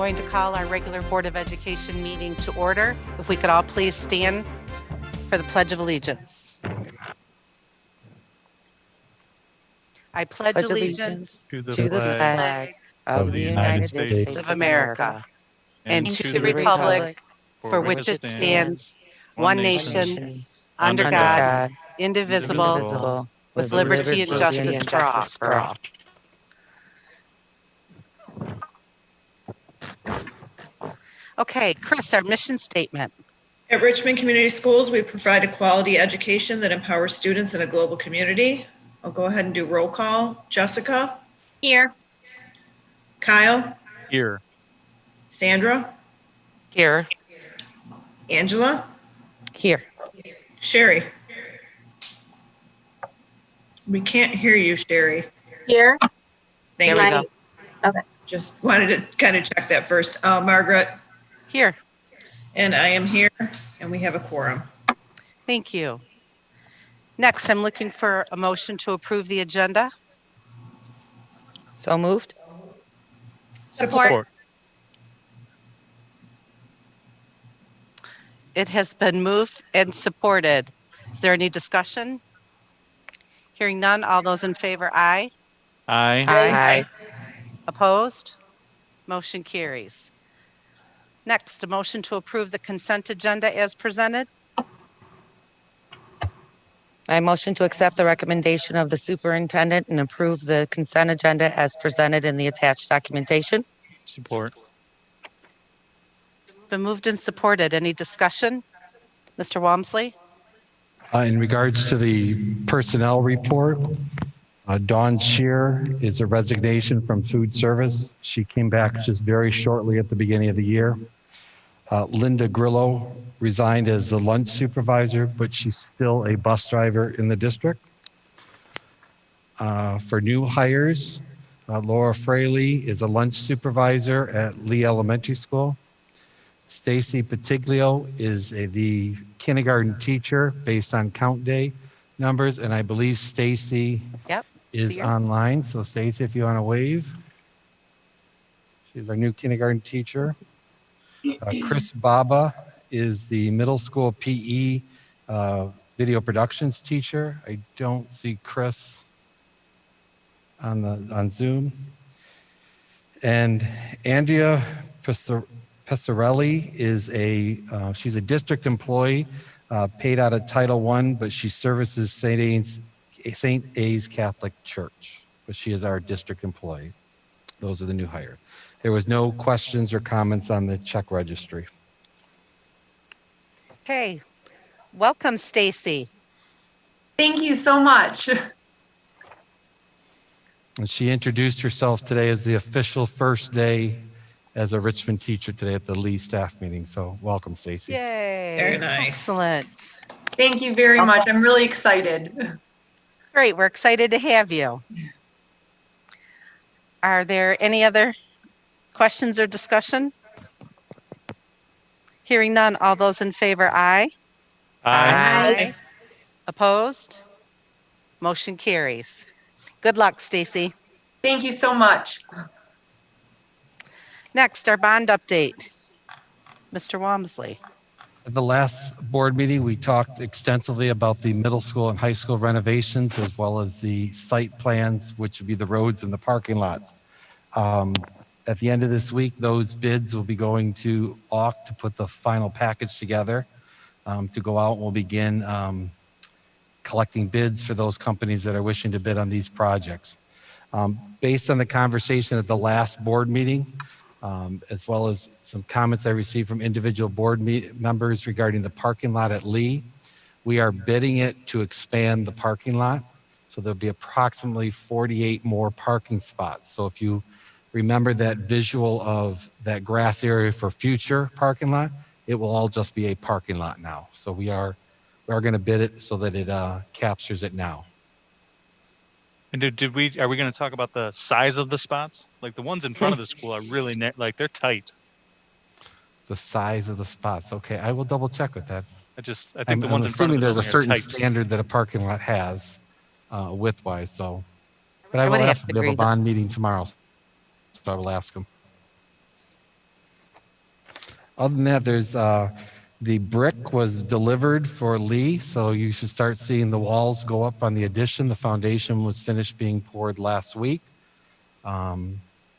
going to call our regular Board of Education meeting to order. If we could all please stand for the Pledge of Allegiance. I pledge allegiance to the flag of the United States of America and to the republic for which it stands, one nation, under God, indivisible, with liberty and justice for all. Okay, Chris, our mission statement. At Richmond Community Schools, we provide a quality education that empowers students in a global community. I'll go ahead and do roll call. Jessica? Here. Kyle? Here. Sandra? Here. Angela? Here. Sherry? We can't hear you, Sherry. Here. Thank There we you. go. Okay. Just wanted to kind of check that first. Margaret? Here. And I am here, and we have a quorum. Thank you. Next, I'm looking for a motion to approve the agenda. So moved. Support. It has been moved and supported. Is there any discussion? Hearing none, all those in favor, aye. Aye. Aye. Opposed? Motion carries. Next, a motion to approve the consent agenda as presented. I motion to accept the recommendation of the superintendent and approve the consent agenda as presented in the attached documentation. Support. Been moved and supported. Any discussion? Mr. Walmsley? In regards to the personnel report, Dawn Shear is a resignation from food service. She came back just very shortly at the beginning of the year. Linda Grillo resigned as the lunch supervisor, but she's still a bus driver in the district. For new hires, Laura Fraley is a lunch supervisor at Lee Elementary School. Stacy Patiglio is the kindergarten teacher based on count day numbers, and I believe Stacy is online. So Stacy, if you want to wave. She's our new kindergarten teacher. Chris Baba is the middle school PE video productions teacher. I don't see Chris on Zoom. And Andrea Pesarelli is she's a district employee paid out of Title I, but she services St. A's Catholic Church, but she is our district employee. Those are the new hires. There was no questions or comments on the check registry. Okay. Welcome, Stacy. Thank you so much. And she introduced herself today as the official first day as a Richmond teacher today at the Lee staff meeting. So welcome, Stacy. Yay. Very nice. Excellent. Thank you very much. I'm really excited. Great. We're excited to have you. Are there any other questions or discussion? Hearing none, all those in favor, aye. Aye. Opposed? Motion carries. Good luck, Stacy. Thank you so much. Next, our bond update. Mr. Walmsley. At the last board meeting, we talked extensively about the middle school and high school renovations, as well as the site plans, which would be the roads and the parking lots. At the end of this week, those bids will be going to AUK to put the final package together to go out. We'll begin collecting bids for those companies that are wishing to bid on these projects. Based on the conversation at the last board meeting, as well as some comments I received from individual board members regarding the parking lot at Lee, we are bidding it to expand the parking lot. So there'll be approximately 48 more parking spots. So if you remember that visual of that grass area for future parking lot, it will all just be a parking lot now. So we are going to bid it so that it captures it now. And are we going to talk about the size of the spots? Like the ones in front of the school are really they're tight. The size of the spots. Okay, I will double check with that. I think the ones in front of the building there's a certain tight. standard that a parking lot has width-wise. So, but I I will would have have to to have a agree bond meeting tomorrow. So I will ask them. Other than that, there's the brick was delivered for Lee, so you should start seeing the walls go up on the addition. The foundation was finished being poured last week.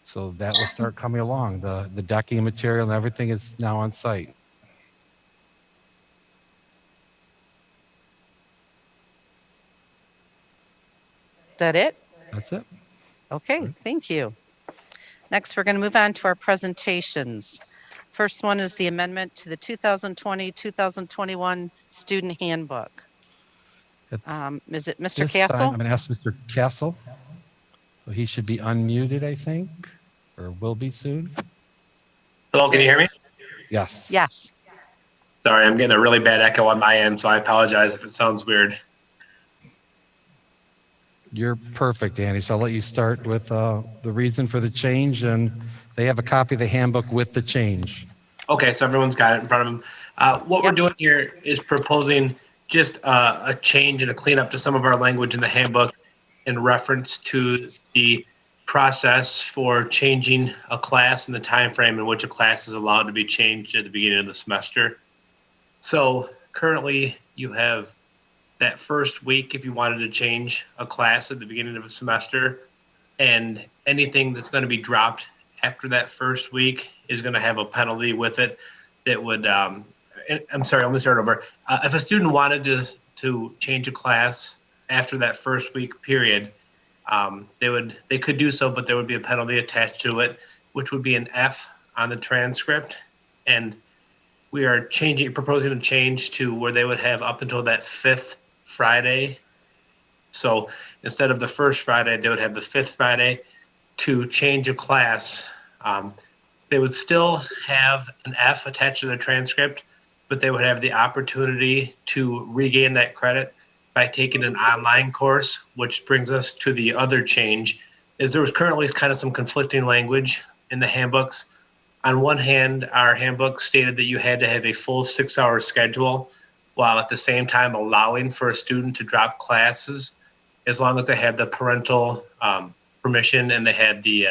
So that will start coming along. The decking material and everything is now on site. Is that it? That's it. Okay, thank you. Next, we're going to move on to our presentations. First one is the amendment to the 2020-2021 Student Handbook. Is it Mr. This time, Castle? I'm going to ask Mr. Castle. So he should be unmuted, I think, or will be soon. Hello, can you hear me? Yes. Yes. Sorry, I'm getting a really bad echo on my end, so I apologize if it sounds weird. You're perfect, Andy. So I'll let you start with the reason for the change, and they have a copy of the handbook with the change. Okay, so everyone's got it in front of them. What we're doing here is proposing just a change and a cleanup to some of our language in the handbook in reference to the process for changing a class and the time frame in which a class is allowed to be changed at the beginning of the semester. So currently you have that first week if you wanted to change a class at the beginning of a semester, and anything that's going to be dropped after that first week is going to have a penalty with it that would, I'm sorry, let me start over. If a student wanted to change a class after that first week period, they could do so, but there would be a penalty attached to it, which would be an F on the transcript. And we are proposing a change to where they would have up until that fifth Friday. So instead of the first Friday, they would have the fifth Friday to change a class. They would still have an F attached to their transcript, but they would have the opportunity to regain that credit by taking an online course, which brings us to the other change. Is there was currently kind of some conflicting language in the handbooks. On one hand, our handbook stated that you had to have a full 6-hour schedule, while at the same time allowing for a student to drop classes as long as they had the parental permission and they had the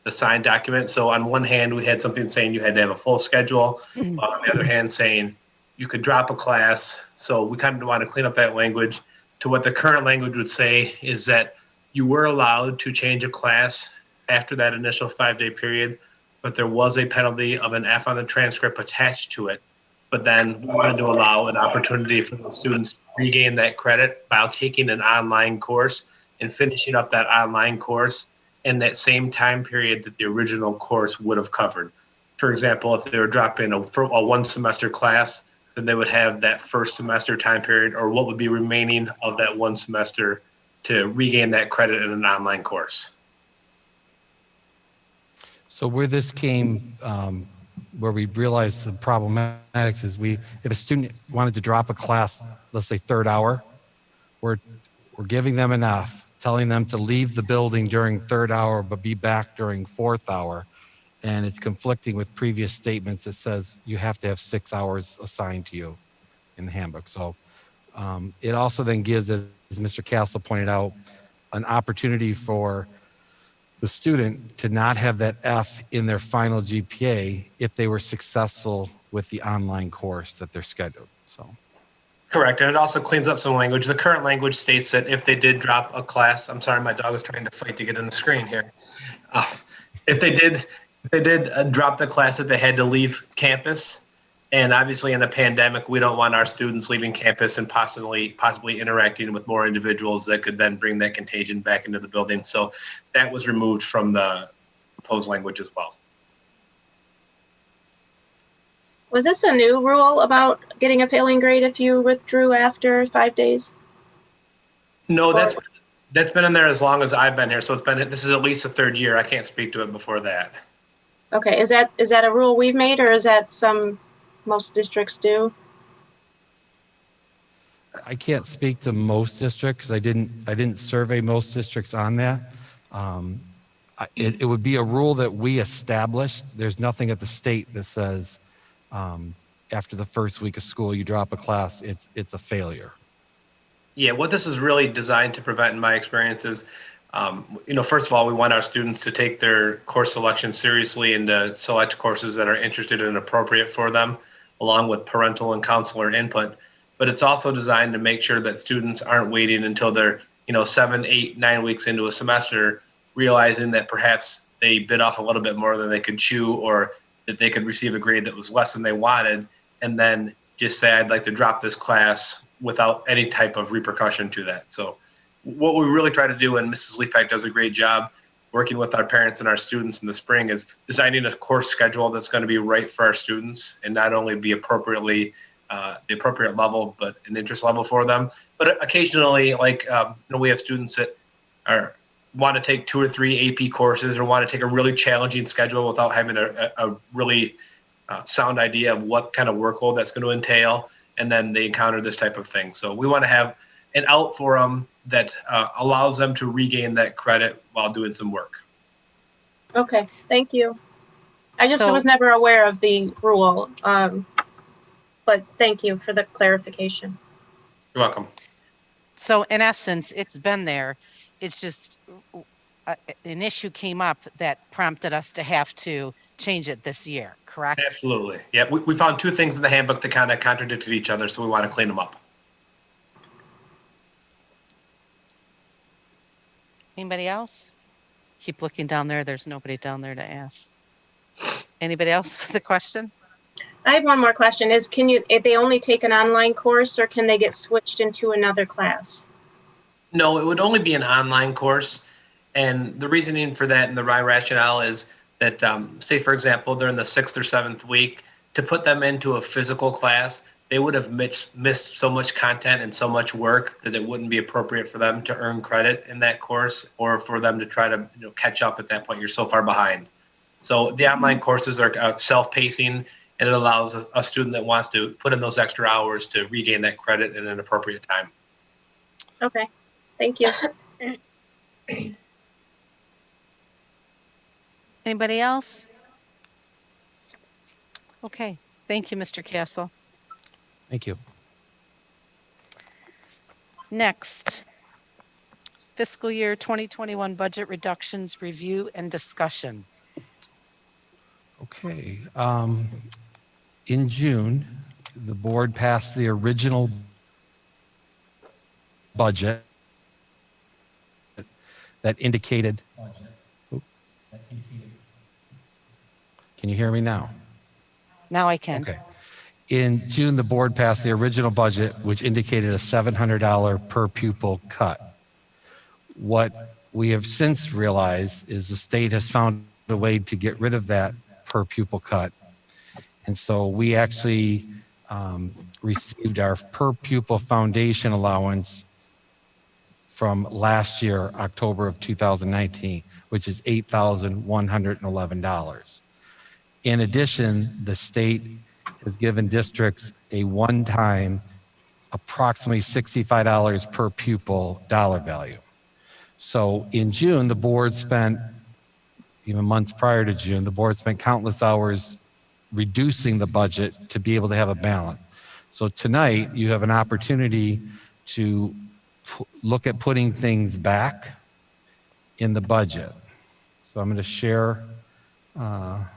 signed document. So on one hand, we had something saying you had to have a full schedule, while on the other hand saying you could drop a class. So we kind of want to clean up that language to what the current language would say is that you were allowed to change a class after that initial 5-day period, but there was a penalty of an F on the transcript attached to it. But then we wanted to allow an opportunity for the students to regain that credit by taking an online course and finishing up that online course in that same time period that the original course would have covered. For example, if they were dropping a one semester class, then they would have that first semester time period or what would be remaining of that one semester to regain that credit in an online course. So where this came, where we realized the problematics is if a student wanted to drop a class, let's say third hour, we're giving them enough, telling them to leave the building during third hour, but be back during fourth hour. And it's conflicting with previous statements that says you have to have 6 hours assigned to you in the handbook. So it also then gives, as Mr. Castle pointed out, an opportunity for the student to not have that F in their final GPA if they were successful with the online course that they're scheduled. So. Correct, and it also cleans up some language. The current language states that if they did drop a class, I'm sorry, my dog is trying to fight to get in the screen here. If they did drop the class that they had to leave campus, and obviously in a pandemic, we don't want our students leaving campus and possibly interacting with more individuals that could then bring that contagion back into the building. So that was removed from the proposed language as well. Was this a new rule about getting a failing grade if you withdrew after 5 days? No, that's been in there as long as I've been here. So this is at least the third year. I can't speak to it before that. Okay, is that a rule we've made, or is that most districts do? I can't speak to most districts. I didn't survey most districts on that. It would be a rule that we established. There's nothing at the state that says after the first week of school you drop a class, it's a failure. Yeah, what this is really designed to prevent, in my experience, is First of all, we want our students to take their course selection seriously and to select courses that are interested and appropriate for them, along with parental and counselor input. But it's also designed to make sure that students aren't waiting until they're, 7, 8, 9 weeks into a semester, realizing that perhaps they bit off a little bit more than they could chew, or that they could receive a grade that was less than they wanted, and then just say, I'd like to drop this class without any type of repercussion to that. So what we really try to do, and Mrs. Leapak does a great job working with our parents and our students in the spring, is designing a course schedule that's going to be right for our students and not only be appropriately the appropriate level, but an interest level for them. But occasionally, we have students that want to take 2 or 3 AP courses, or want to take a really challenging schedule without having a really sound idea of what kind of workload that's going to entail, and then they encounter this type of thing. So we want to have an out for them that allows them to regain that credit while doing some work. Okay, thank you. I just was never aware of the rule, but thank you for the clarification. You're welcome. So in essence, it's been there. It's just an issue came up that prompted us to have to change it this year, correct? Absolutely. Yeah, we found 2 things in the handbook that kind of contradicted each other, so we want to clean them up. Anybody else? Keep looking down there. There's nobody down there to ask. Anybody else with a question? I have one more question. If they only take an online course, or can they get switched into another class? No, it would only be an online course. And the reasoning for that and the rationale is that, say, for example, they're in the 6th or 7th week, to put them into a physical class, they would have missed so much content and so much work that it wouldn't be appropriate for them to earn credit in that course, or for them to try to catch up at that point. You're so far behind. So the online courses are self-pacing, and it allows a student that wants to put in those extra hours to regain that credit in an appropriate time. Okay, thank you. Anybody else? Okay, thank you, Mr. Castle. Thank you. Next, fiscal year 2021 budget reductions review and discussion. Okay. In June, the board passed the original budget that indicated. Can you hear me now? Now I can. Okay. In June, the board passed the original budget, which indicated a $700 per pupil cut. What we have since realized is the state has found a way to get rid of that per pupil cut. And so we actually received our per pupil foundation allowance from last year, October of 2019, which is $8,111. In addition, the state has given districts a one-time approximately $65 per pupil dollar value. So in June, the board spent, even months prior to June, the board spent countless hours reducing the budget to be able to have a balance. So tonight, you have an opportunity to look at putting things back in the budget. So I'm going to share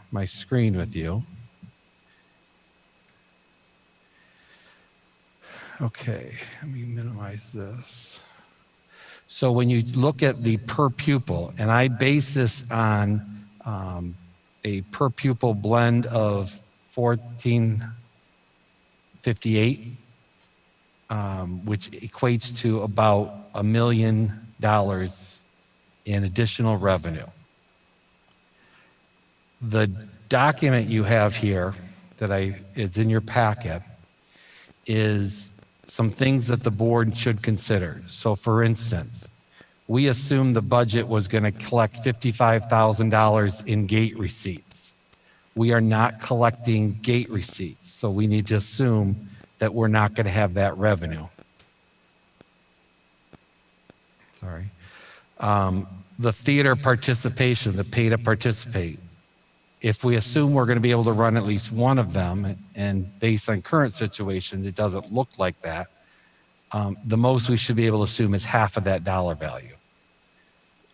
my screen with you. Okay, let me minimize this. So when you look at the per pupil, and I base this on a per pupil blend of $1,458, which equates to about $1 million in additional revenue. The document you have here that is in your packet is some things that the board should consider. So for instance, we assumed the budget was going to collect $55,000 in gate receipts. We are not collecting gate receipts, so we need to assume that we're not going to have that revenue. Sorry. The theater participation, the pay to participate. If we assume we're going to be able to run at least one of them, and based on current situations, it doesn't look like that, the most we should be able to assume is half of that dollar value.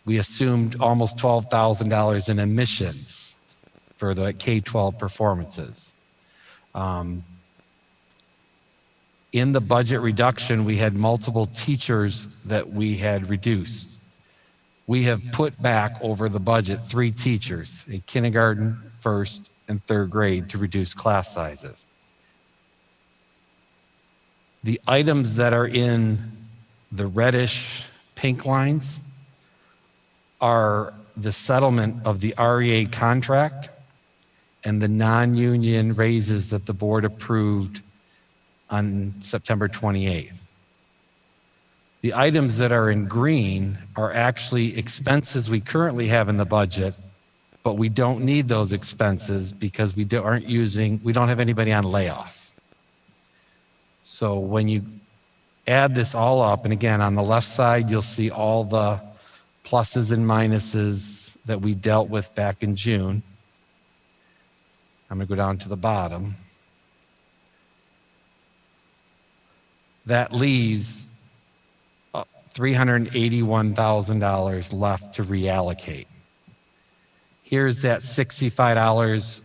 we assumed almost $12,000 in admissions for the K-12 performances. In the budget reduction, we had multiple teachers that we had reduced. We have put back over the budget 3 teachers in kindergarten, first, and third grade to reduce class sizes. The items that are in the reddish pink lines are the settlement of the REA contract and the non-union raises that the board approved on September 28th. The items that are in green are actually expenses we currently have in the budget, but we don't need those expenses because we don't have anybody on layoff. So when you add this all up, and again, on the left side, you'll see all the pluses and minuses that we dealt with back in June. I'm gonna go down to the bottom. That leaves $381,000 left to reallocate. Here's that $65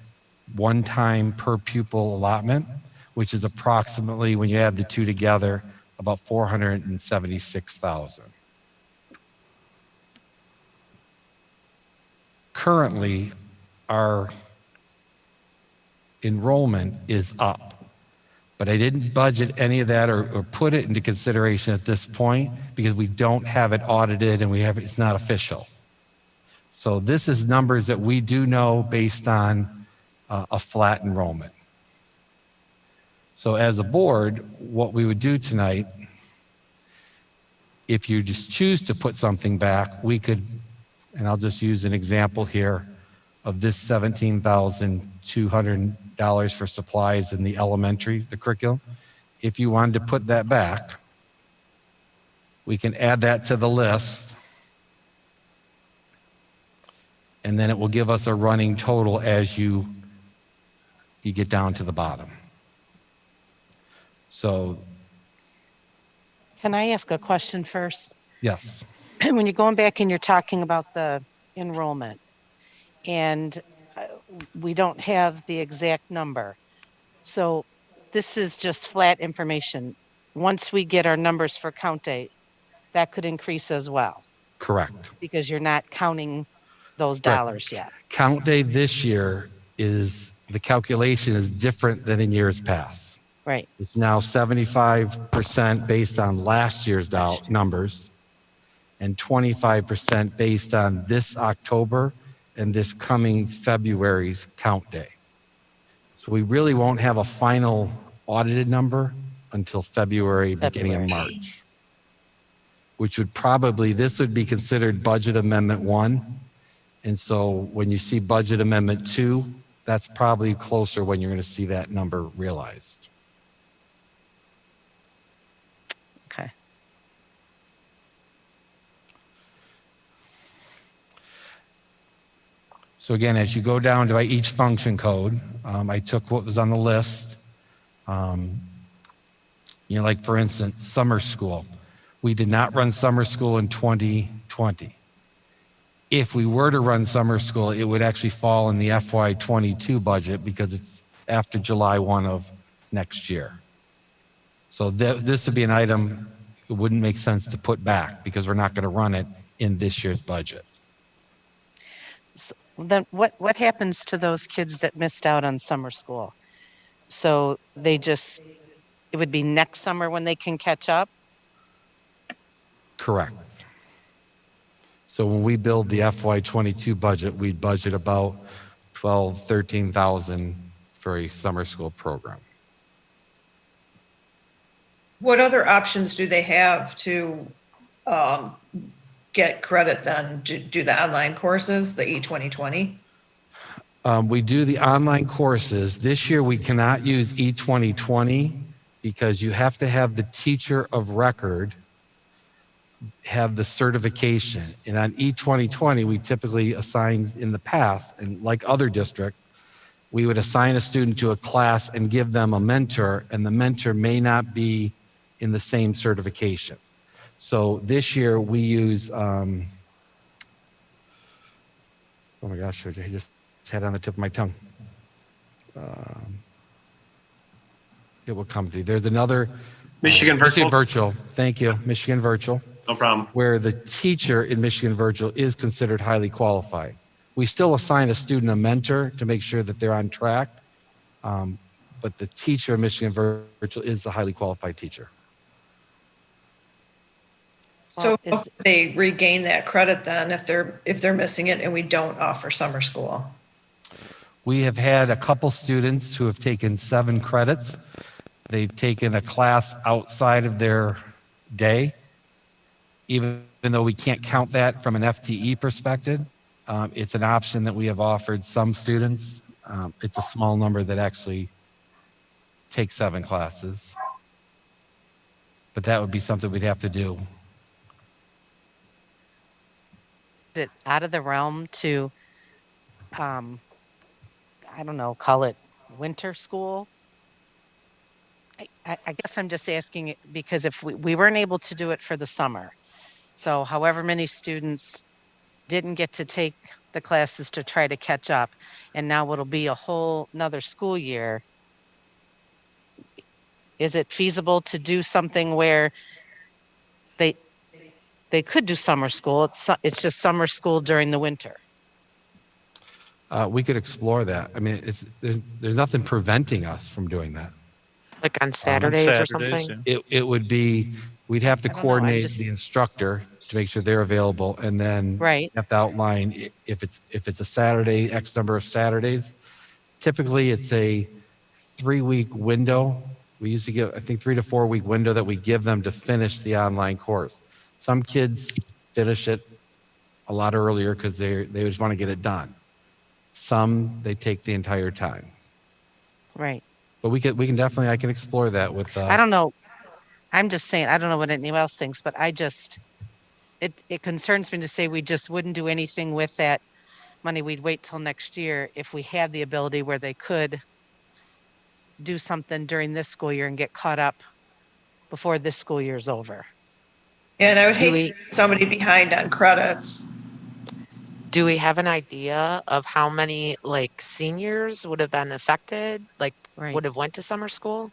one-time per pupil allotment, which is approximately, when you add the two together, about $476,000. Currently, our enrollment is up, but I didn't budget any of that or put it into consideration at this point because we don't have it audited and it's not official. So this is numbers that we do know based on a flat enrollment. So as a board, what we would do tonight, if you just choose to put something back, we could, and I'll just use an example here of this $17,200 for supplies in the elementary, the curriculum. If you wanted to put that back, we can add that to the list, and then it will give us a running total as you get down to the bottom. So, Can I ask a question first? yes. When you're going back and you're talking about the enrollment, and we don't have the exact number. So this is just flat information. Once we get our numbers for count day, that could increase as well. Correct. Because you're not counting those dollars yet. Count day this year the calculation is different than in years past. Right. It's now 75% based on last year's numbers and 25% based on this October and this coming February's count day. So we really won't have a final audited number until February, beginning of March, which would this would be considered budget amendment 1. And so when you see budget amendment 2, that's probably closer when you're going to see that number realized. Okay. So again, as you go down to each function code, I took what was on the list. Like for instance, summer school. We did not run summer school in 2020. If we were to run summer school, it would actually fall in the FY22 budget because it's after July 1 of next year. So this would be an item it wouldn't make sense to put back because we're not going to run it in this year's budget. So then what happens to those kids that missed out on summer school? So it would be next summer when they can catch up? Correct. So when we build the FY22 budget, we'd budget about $13,000 for a summer school program. What other options do they have to get credit then? Do the online courses, the E2020? We do the online courses. This year we cannot use E2020 because you have to have the teacher of record have the certification. And on E2020, we typically assign in the past, and like other districts, we would assign a student to a class and give them a mentor, and the mentor may not be in the same certification. So this year we use Oh my gosh, I just had it on the tip of my tongue. It will come to you. There's another. Michigan Virtual? Virtual. Thank you. Michigan Virtual, No problem. where the teacher in Michigan Virtual is considered highly qualified. We still assign a student a mentor to make sure that they're on track. But the teacher in Michigan Virtual is the highly qualified teacher. So Well, is- they regain that credit then if they're missing it and we don't offer summer school? We have had a couple students who have taken 7 credits. They've taken a class outside of their day, even though we can't count that from an FTE perspective. It's an option that we have offered some students. It's a small number that actually take 7 classes. But that would be something we'd have to do. Is it out of the realm to, I don't know, call it winter school? I guess I'm just asking it because if we weren't able to do it for the summer, so however many students didn't get to take the classes to try to catch up, and now it'll be a whole nother school year. Is it feasible to do something where they could do summer school? It's just summer school during the winter. We could explore that. I mean, there's nothing preventing us from doing that. Like on Saturdays or Saturdays, something? yeah. It would be, we'd have to I don't know, I'm coordinate just- the instructor to make sure they're available, and then Right. have to outline if it's a Saturday, X number of Saturdays. Typically, it's a 3-week window. We usually give, I think, 3 to 4 week window that we give them to finish the online course. Some kids finish it a lot earlier because they just want to get it done. Some, they take the entire time. Right. But we can definitely, I can explore that with. I don't know. I'm just saying, I don't know what anyone else thinks, but it concerns me to say we just wouldn't do anything with that money. We'd wait till next year if we had the ability where they could do something during this school year and get caught up before this school year is over. Yeah, and I would Do hate to leave somebody behind on credits. Do we have an idea of how many like seniors would have been affected, like Right. would have went to summer school?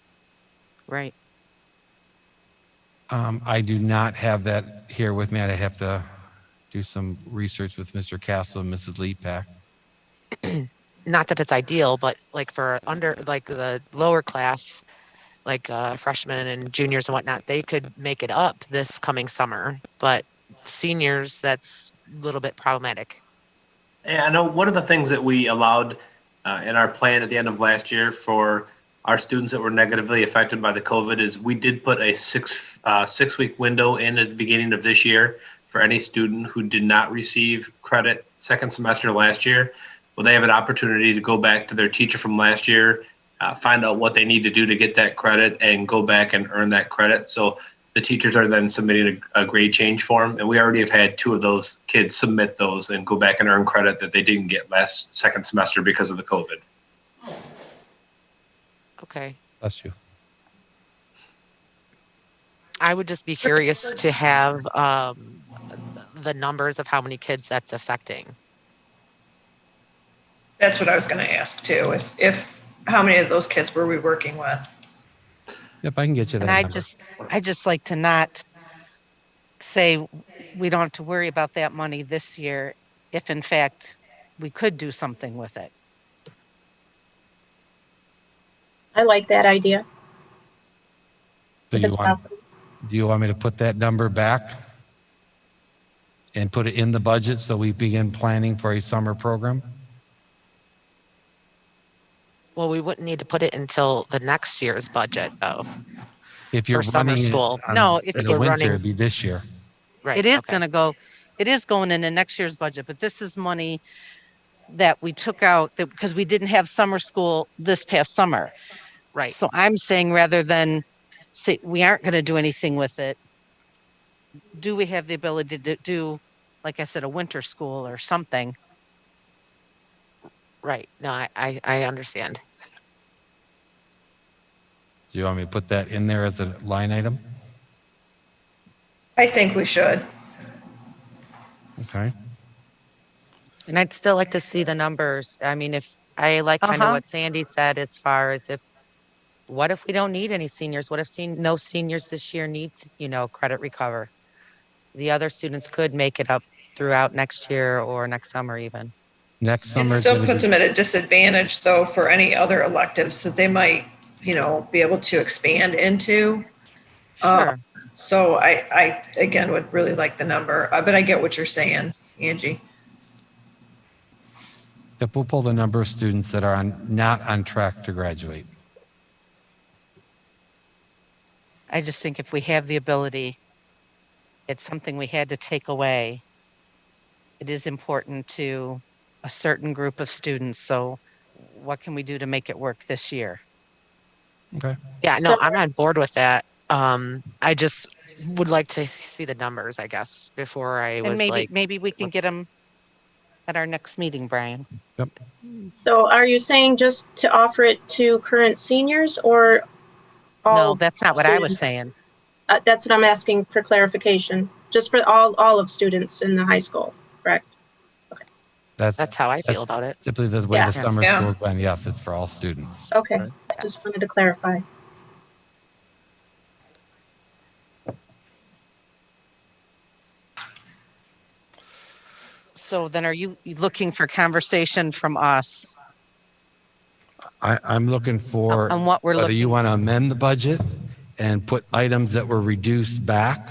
Right. I do not have that here with me. I'd have to do some research with Mr. Castle and Mrs. Leapak. Not that it's ideal, but like for like the lower class, like freshmen and juniors and whatnot, they could make it up this coming summer. But seniors, that's a little bit problematic. And I know one of the things that we allowed in our plan at the end of last year for our students that were negatively affected by the COVID is we did put a 6-week window in at the beginning of this year for any student who did not receive credit second semester last year. Well, they have an opportunity to go back to their teacher from last year, find out what they need to do to get that credit, and go back and earn that credit. So the teachers are then submitting a grade change form, and we already have had 2 of those kids submit those and go back and earn credit that they didn't get second semester because of the COVID. Okay. Bless you. I would just be curious to have the numbers of how many kids that's affecting. That's what I was going to ask too. If how many of those kids were we working with? Yep, I can get you that And number. I just like to not say we don't have to worry about that money this year if in fact we could do something with it. I like that idea, Do if you it's want, possible. do you want me to put that number back and put it in the budget so we begin planning for a summer program? Well, we wouldn't need to put it until the next year's budget, though. If you're For summer running it school. on- No, if in you're the winter, running- it'd be this year. Right. It is okay. going to go, it is going into next year's budget, but this is money that we took out because we didn't have summer school this past summer. Right. So I'm saying rather than say we aren't going to do anything with it, do we have the ability to do, like I said, a winter school or something? Right. No, I understand. Do you want me to put that in there as a line item? I think we should. Okay. And I'd still like to see the numbers. I mean, if I like kind of what Sandy said as far as what if we don't need any seniors? What if no seniors this year needs, credit recover? The other students could make it up throughout next year or next summer even. Next It summer is still going to puts be, them at a disadvantage though for any other electives that they might, be able to expand into. Sure. So I again would really like the number, but I get what you're saying, Angie. if we'll pull the number of students that are not on track to graduate. I just think if we have the ability, it's something we had to take away. It is important to a certain group of students. So what can we do to make it work this year? Okay. Yeah, no, So- I'm on board with that. I just would like to see the numbers, I guess, before I And was like, maybe we can let's- get them at our next meeting, Brian. So are you saying just to offer it to current seniors or all? No, that's not what I was students? saying. That's what I'm asking for clarification. Just for all of students in the high school, correct? that's how I feel about it. Typically the way Yeah. the summer Yeah. school's been, yes, it's for all students. Okay, Right. just wanted to clarify. So then are you looking for conversation from us I'm looking for on what we're whether looking? you want to amend the budget and put items that were reduced back,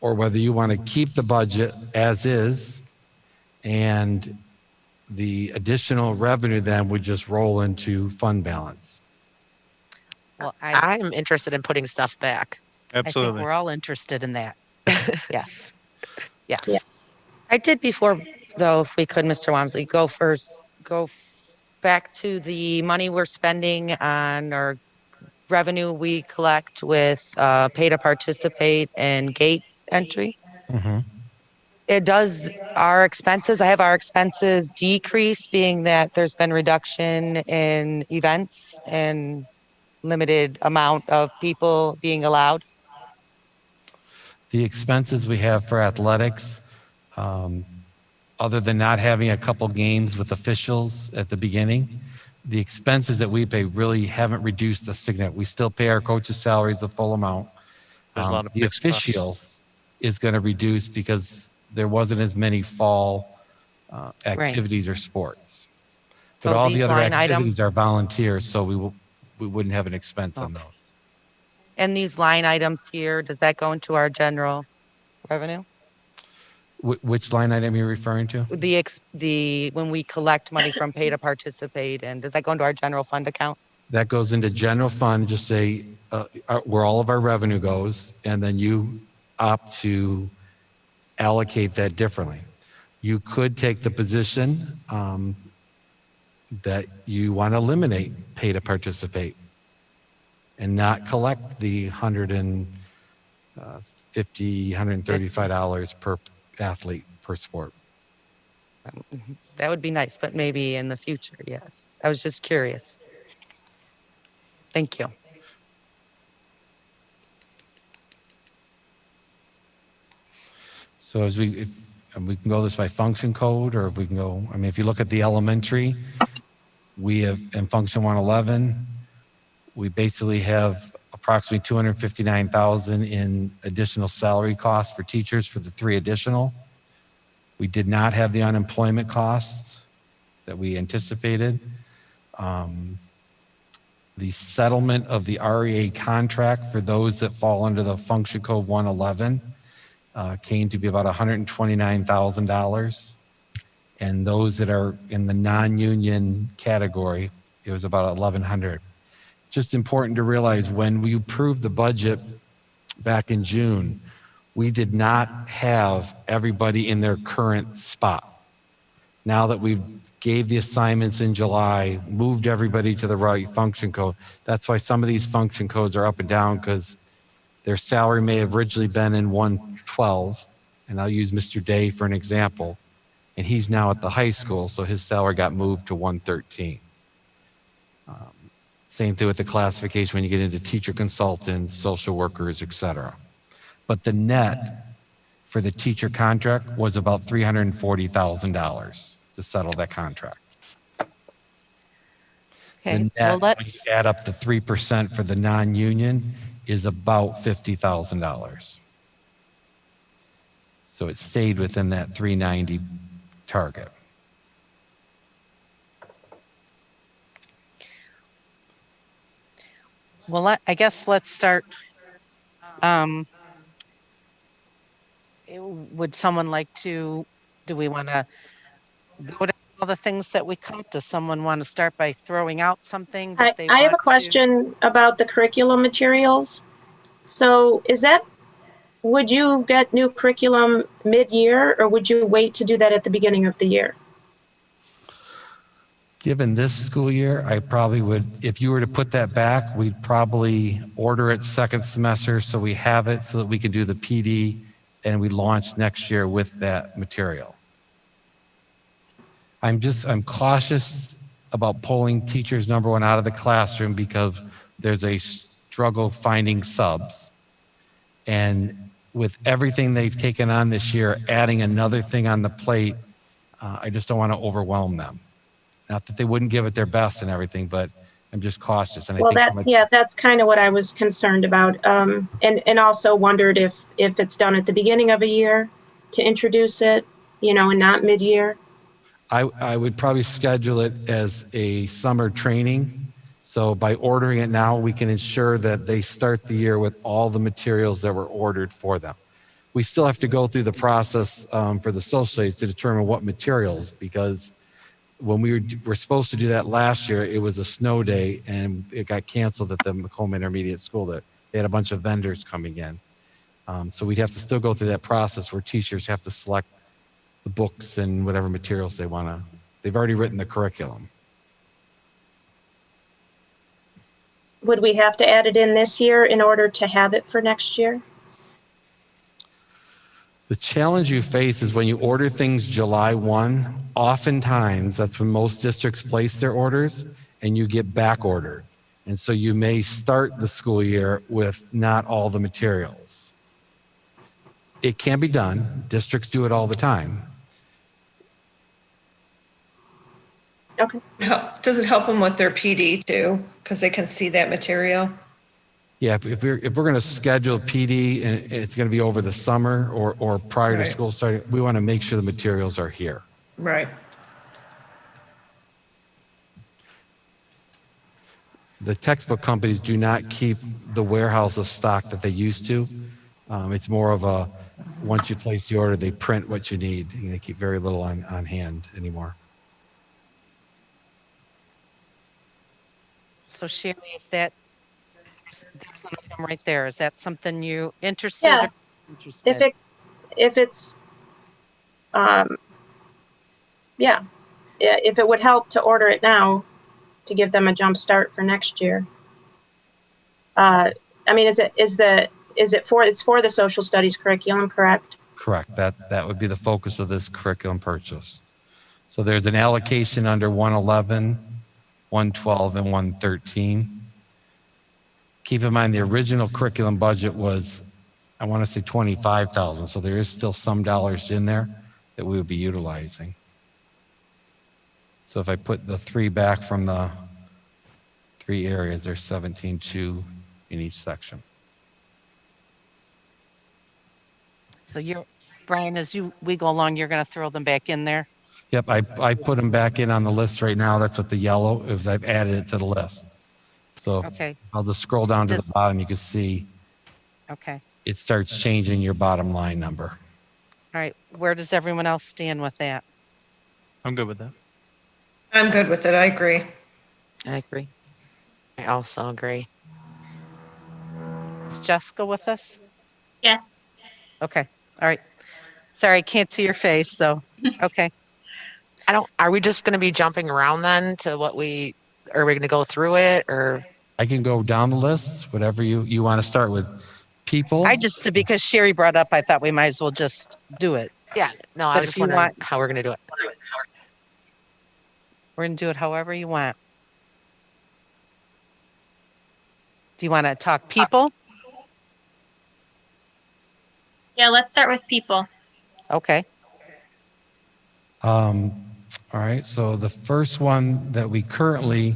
or whether you want to keep the budget as is, and the additional revenue then would just roll into fund balance. Well, I I'm interested in putting stuff back. think Absolutely. we're all interested in that. Yes. Yes. Yeah. I did before, though, if we could, Mr. Wamsley, go back to the money we're spending on or revenue we collect with pay to participate and gate entry. It does our expenses. I have our expenses decrease, being that there's been reduction in events and limited amount of people being allowed. The expenses we have for athletics, other than not having a couple games with officials at the beginning, the expenses that we pay really haven't reduced a significant. We still pay our coaches' salaries the full amount. There's a lot of The fixed costs. officials is going to reduce because there wasn't as many fall activities or sports. But So all these the other line activities items- are volunteers, so we wouldn't have an expense on those. And these line items here, does that go into our general revenue? Which line item are you referring to? When we collect money from pay to participate, and does that go into our general fund account? That goes into general fund, just say where all of our revenue goes, and then you opt to allocate that differently. You could take the position that you want to eliminate pay to participate and not collect the $150, $135 per athlete per sport. That would be nice, but maybe in the future, yes. I was just curious. Thank you. So if we can go this by function code, or if we can go, I mean, if you look at the elementary, we have in function 111, we basically have approximately 259,000 in additional salary costs for teachers for the 3 additional. We did not have the unemployment costs that we anticipated. The settlement of the REA contract for those that fall under the function code 111 came to be about $129,000. And those that are in the non-union category, it was about $1,100. Just important to realize when we approved the budget back in June, we did not have everybody in their current spot. Now that we've gave the assignments in July, moved everybody to the right function code, that's why some of these function codes are up and down, because their salary may have originally been in 112, and I'll use Mr. Day for an example, and he's now at the high school, so his salary got moved to 113. Same thing with the classification when you get into teacher consultants, social workers, et cetera. But the net for the teacher contract was about $340,000 to settle that contract. Okay, The well, net, when let's, you add up the 3% for the non-union, is about $50,000. So it stayed within that 390 target. well, I guess let's start. Would someone like to, do we want to go to all the things that we cut? Does someone want to start by throwing out something that they I have a want to? question about the curriculum materials. So would you get new curriculum mid-year, or would you wait to do that at the beginning of the year? Given this school year, I probably would, if you were to put that back, we'd probably order it second semester so we have it so that we can do the PD and we launch next year with that material. I'm cautious about pulling teachers, number one, out of the classroom because there's a struggle finding subs. And with everything they've taken on this year, adding another thing on the plate, I just don't want to overwhelm them. Not that they wouldn't give it their best and everything, but I'm just cautious. And Well, I think that's kind of what I was concerned about. And also wondered if it's done at the beginning of a year to introduce it, and not mid-year. I would probably schedule it as a summer training. So by ordering it now, we can ensure that they start the year with all the materials that were ordered for them. We still have to go through the process for the social studies to determine what materials, because when we were supposed to do that last year, it was a snow day and it got canceled at the Macomb Intermediate School. That they had a bunch of vendors coming in. So we'd have to still go through that process where teachers have to select the books and whatever materials they want to. They've already written the curriculum. Would we have to add it in this year in order to have it for next year? The challenge you face is when you order things July 1, oftentimes that's when most districts place their orders and you get back ordered. And so you may start the school year with not all the materials. It can be done. Districts do it all the time. Okay. Does it help them with their PD too? Because they can see that material? Yeah, if we're going to schedule PD and it's going to be over the summer or prior to school starting, we want to make sure the materials are here. Right. The textbook companies do not keep the warehouse of stock that they used to. It's more of a, once you place the order, they print what you need. And they keep very little on hand anymore. So Sherry, is that, there's an item right there. Is that something you interested? Yeah. Or interested? If it's, if it would help to order it now to give them a jump start for next year. I mean, it's for the social studies curriculum, correct? Correct. That would be the focus of this curriculum purchase. So there's an allocation under 111, 112, and 113. Keep in mind the original curriculum budget was, I want to say 25,000. So there is still some dollars in there that we would be utilizing. So if I put the 3 back from the 3 areas, there's 17.2 in each section. So Brian, as we go along, you're going to throw them back in there? Yep, I put them back in on the list right now. That's what the yellow is. I've added it to the list. So Okay. I'll just scroll down to the bottom. You can see Okay. it starts changing your bottom line number. All right. Where does everyone else stand with that? I'm good with that. I'm good with it. I agree. I agree. I also agree. Is Jessica with us? Yes. Okay. All right. Sorry, I can't see your face. So, okay. Are we just going to be jumping around then to are we going to go through it or? I can go down the list, whatever you want to start with. People. Because Sherry brought up, I thought we might as well just do it. Yeah. No, I was just wondering how we're going to do it. We're going to do it however you want. Do you want to talk people? Yeah, let's start with people. Okay. All right, so the first one that we currently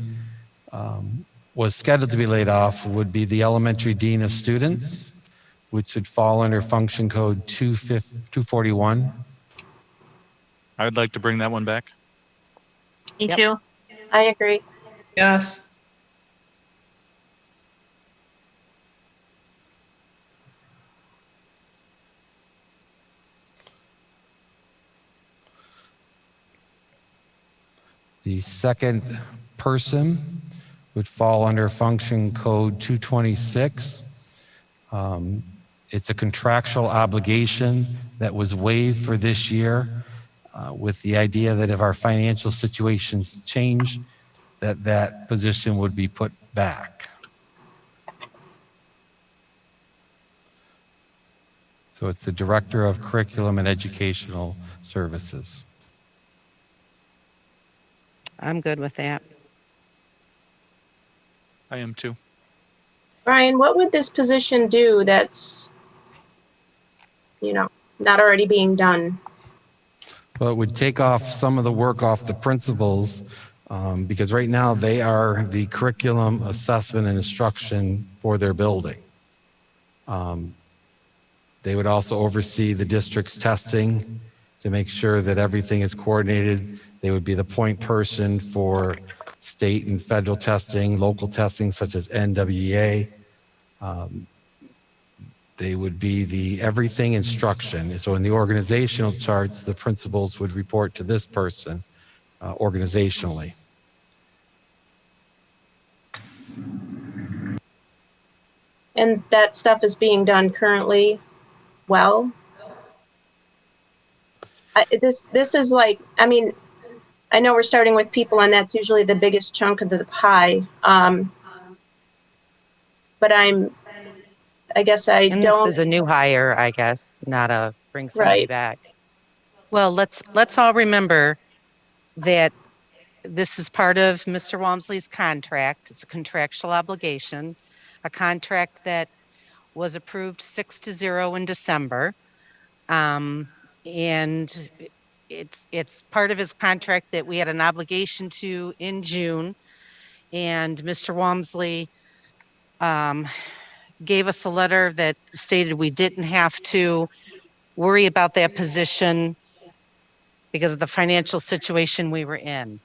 was scheduled to be laid off would be the elementary dean of students, which would fall under function code 241. I would like to bring that one back. Me Yep. too. I agree. Yes. The second person would fall under function code 226. It's a contractual obligation that was waived for this year with the idea that if our financial situations change, that position would be put back. So it's the Director of Curriculum and Educational Services. I'm good with that. I am too. Brian, what would this position do that's, not already being done? Well, it would take off some of the work off the principals because right now they are the curriculum assessment and instruction for their building. They would also oversee the district's testing to make sure that everything is coordinated. They would be the point person for state and federal testing, local testing such as NWEA. They would be the everything instruction. So in the organizational charts, the principals would report to this person organizationally. And that stuff is being done currently well? This is like, I mean, I know we're starting with people and that's usually the biggest chunk of the pie. But I guess I And don't. this is a new hire, I guess, not a bring somebody Right. back. Well, let's all remember that this is part of Mr. Walmsley's contract. It's a contractual obligation, a contract that was approved 6-0 in December. And it's part of his contract that we had an obligation to in June. And Mr. Walmsley gave us a letter that stated we didn't have to worry about that position because of the financial situation we were in.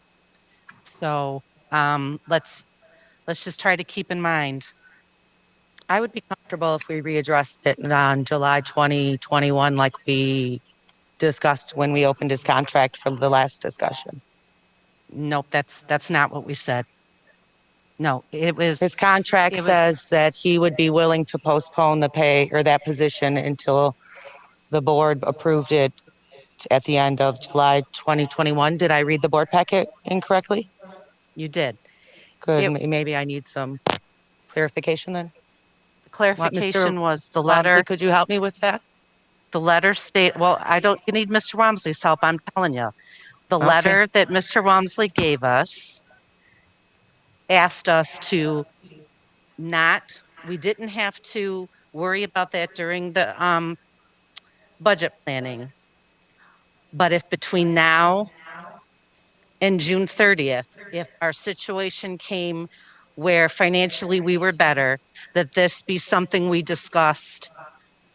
So let's just try to keep in mind. I would be comfortable if we readdressed it on July 2021 like we discussed when we opened his contract for the last discussion. Nope, that's not what we said. No, it was his contract says that he would be willing to postpone the pay or that position until the board approved it at the end of July 2021. Did I read the board packet incorrectly? You did. Good. Maybe I need some clarification then. The clarification was the letter. Could you help me with that? The letter state, well, you need Mr. Walmsley's help, I'm telling you. The letter that Mr. Walmsley gave us asked us to we didn't have to worry about that during the budget planning. But if between now and June 30th, if our situation came where financially we were better, that this be something we discussed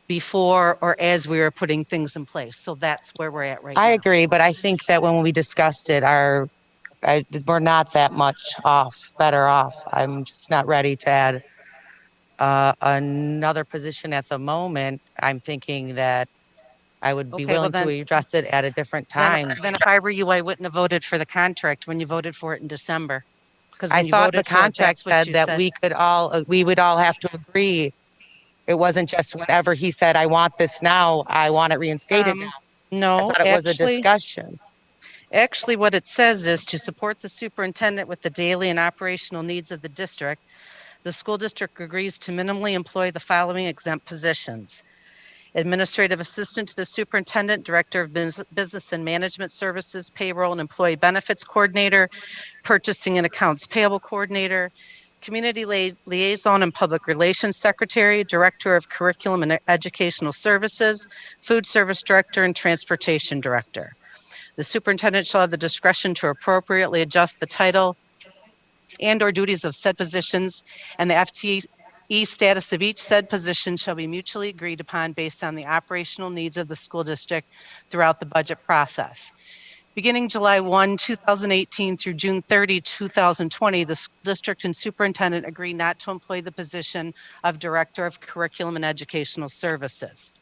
before or as we were putting things in place. So that's where we're at right now. I agree, but I think that when we discussed it, we're not that much better off. I'm just not ready to add another position at the moment. I'm thinking that I would be willing to address it at a different time. Then if I were you, I wouldn't have voted for the contract when you voted for it in December. Because I thought the contract said that we would all have to agree. It wasn't just whenever he said, I want this now, I want it reinstated now. No, I thought it was a discussion. Actually, what it says is to support the superintendent with the daily and operational needs of the district, the school district agrees to minimally employ the following exempt positions: administrative assistant to the superintendent, director of business and management services, payroll and employee benefits coordinator, purchasing and accounts payable coordinator, Community Liaison and Public Relations Secretary, Director of Curriculum and Educational Services, Food Service Director, and Transportation Director. The superintendent shall have the discretion to appropriately adjust the title and/or duties of said positions, and the FTE status of each said position shall be mutually agreed upon based on the operational needs of the school district throughout the budget process. Beginning July 1, 2018 through June 30, 2020, the school district and superintendent agree not to employ the position of Director of Curriculum and Educational Services.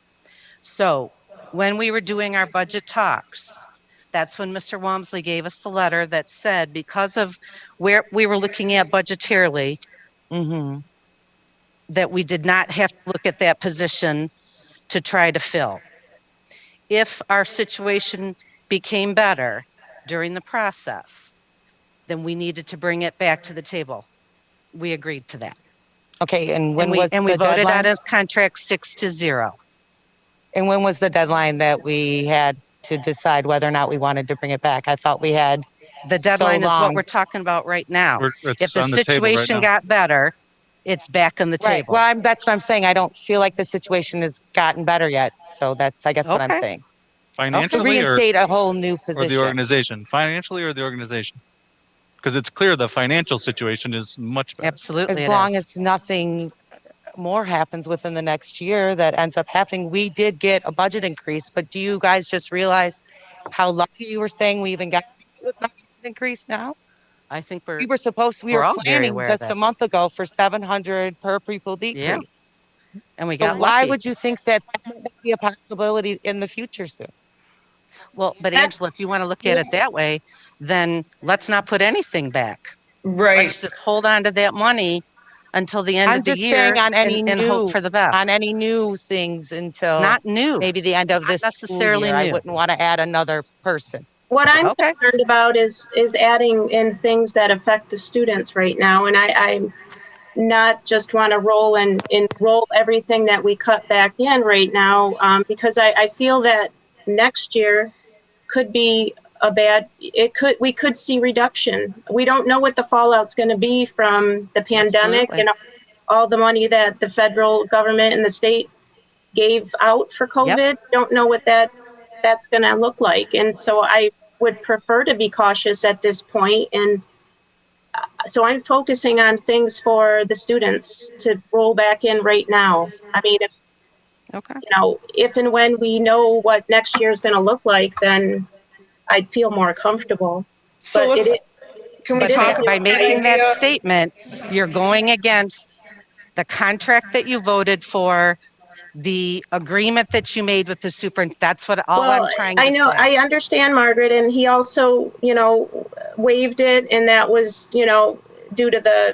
So when we were doing our budget talks, that's when Mr. Walmsley gave us the letter that said, because of where we were looking at budgetarily, that we did not have to look at that position to try to fill. If our situation became better during the process, then we needed to bring it back to the table. We agreed to that. Okay, and when we was the voted deadline? out his contract 6-0. And when was the deadline that we had to decide whether or not we wanted to bring it back? I thought we had The deadline is what long. we're talking about right now. It's If the on the table right situation now. got better, it's back on the Right. table. Well, that's what I'm saying. I don't feel like the situation has gotten better yet. So that's, I guess, what I'm Okay. saying. To Financially or reinstate a whole new the position. organization? Financially or the organization? Because it's clear the financial situation is much better. Absolutely. As it long is. as nothing more happens within the next year that ends up happening. We did get a budget increase, but do you guys just realize how lucky you were saying we even got a budget increase now? I think we We we're were all very planning aware of just that. a month ago for 700 per pupil decrease. and we So got why lucky. would you think that might not be a possibility in the future soon? Well, but Angela, if you want to look at it that way, then let's not put anything back. Right. Let's just hold on to that money until the end I'm of the just year saying on any and hope new- for the best. On any new things until Not new. maybe the end of Not this school necessarily year. I new. wouldn't want to add another person. What I'm Okay. concerned about is adding in things that affect the students right now. And I'm not just want to roll and enroll everything that we cut back in right now, because I feel that next year could be we could see reduction. We don't know what the fallout's going to be from the pandemic Absolutely. and all the money that the federal government and the state gave out for COVID. Don't know what that's going to look like. And so I would prefer to be cautious at this point. And so I'm focusing on things for the students to roll back in right now. I mean, if and when we know what next year is going to look like, then I'd feel more comfortable. So But let's, can we But talk by about making that idea? statement, you're going against the contract that you voted for, the agreement that you made with the superintendent. That's what I'm trying to I know, say. I understand, Margaret, and he also, waived it, and that was, due to the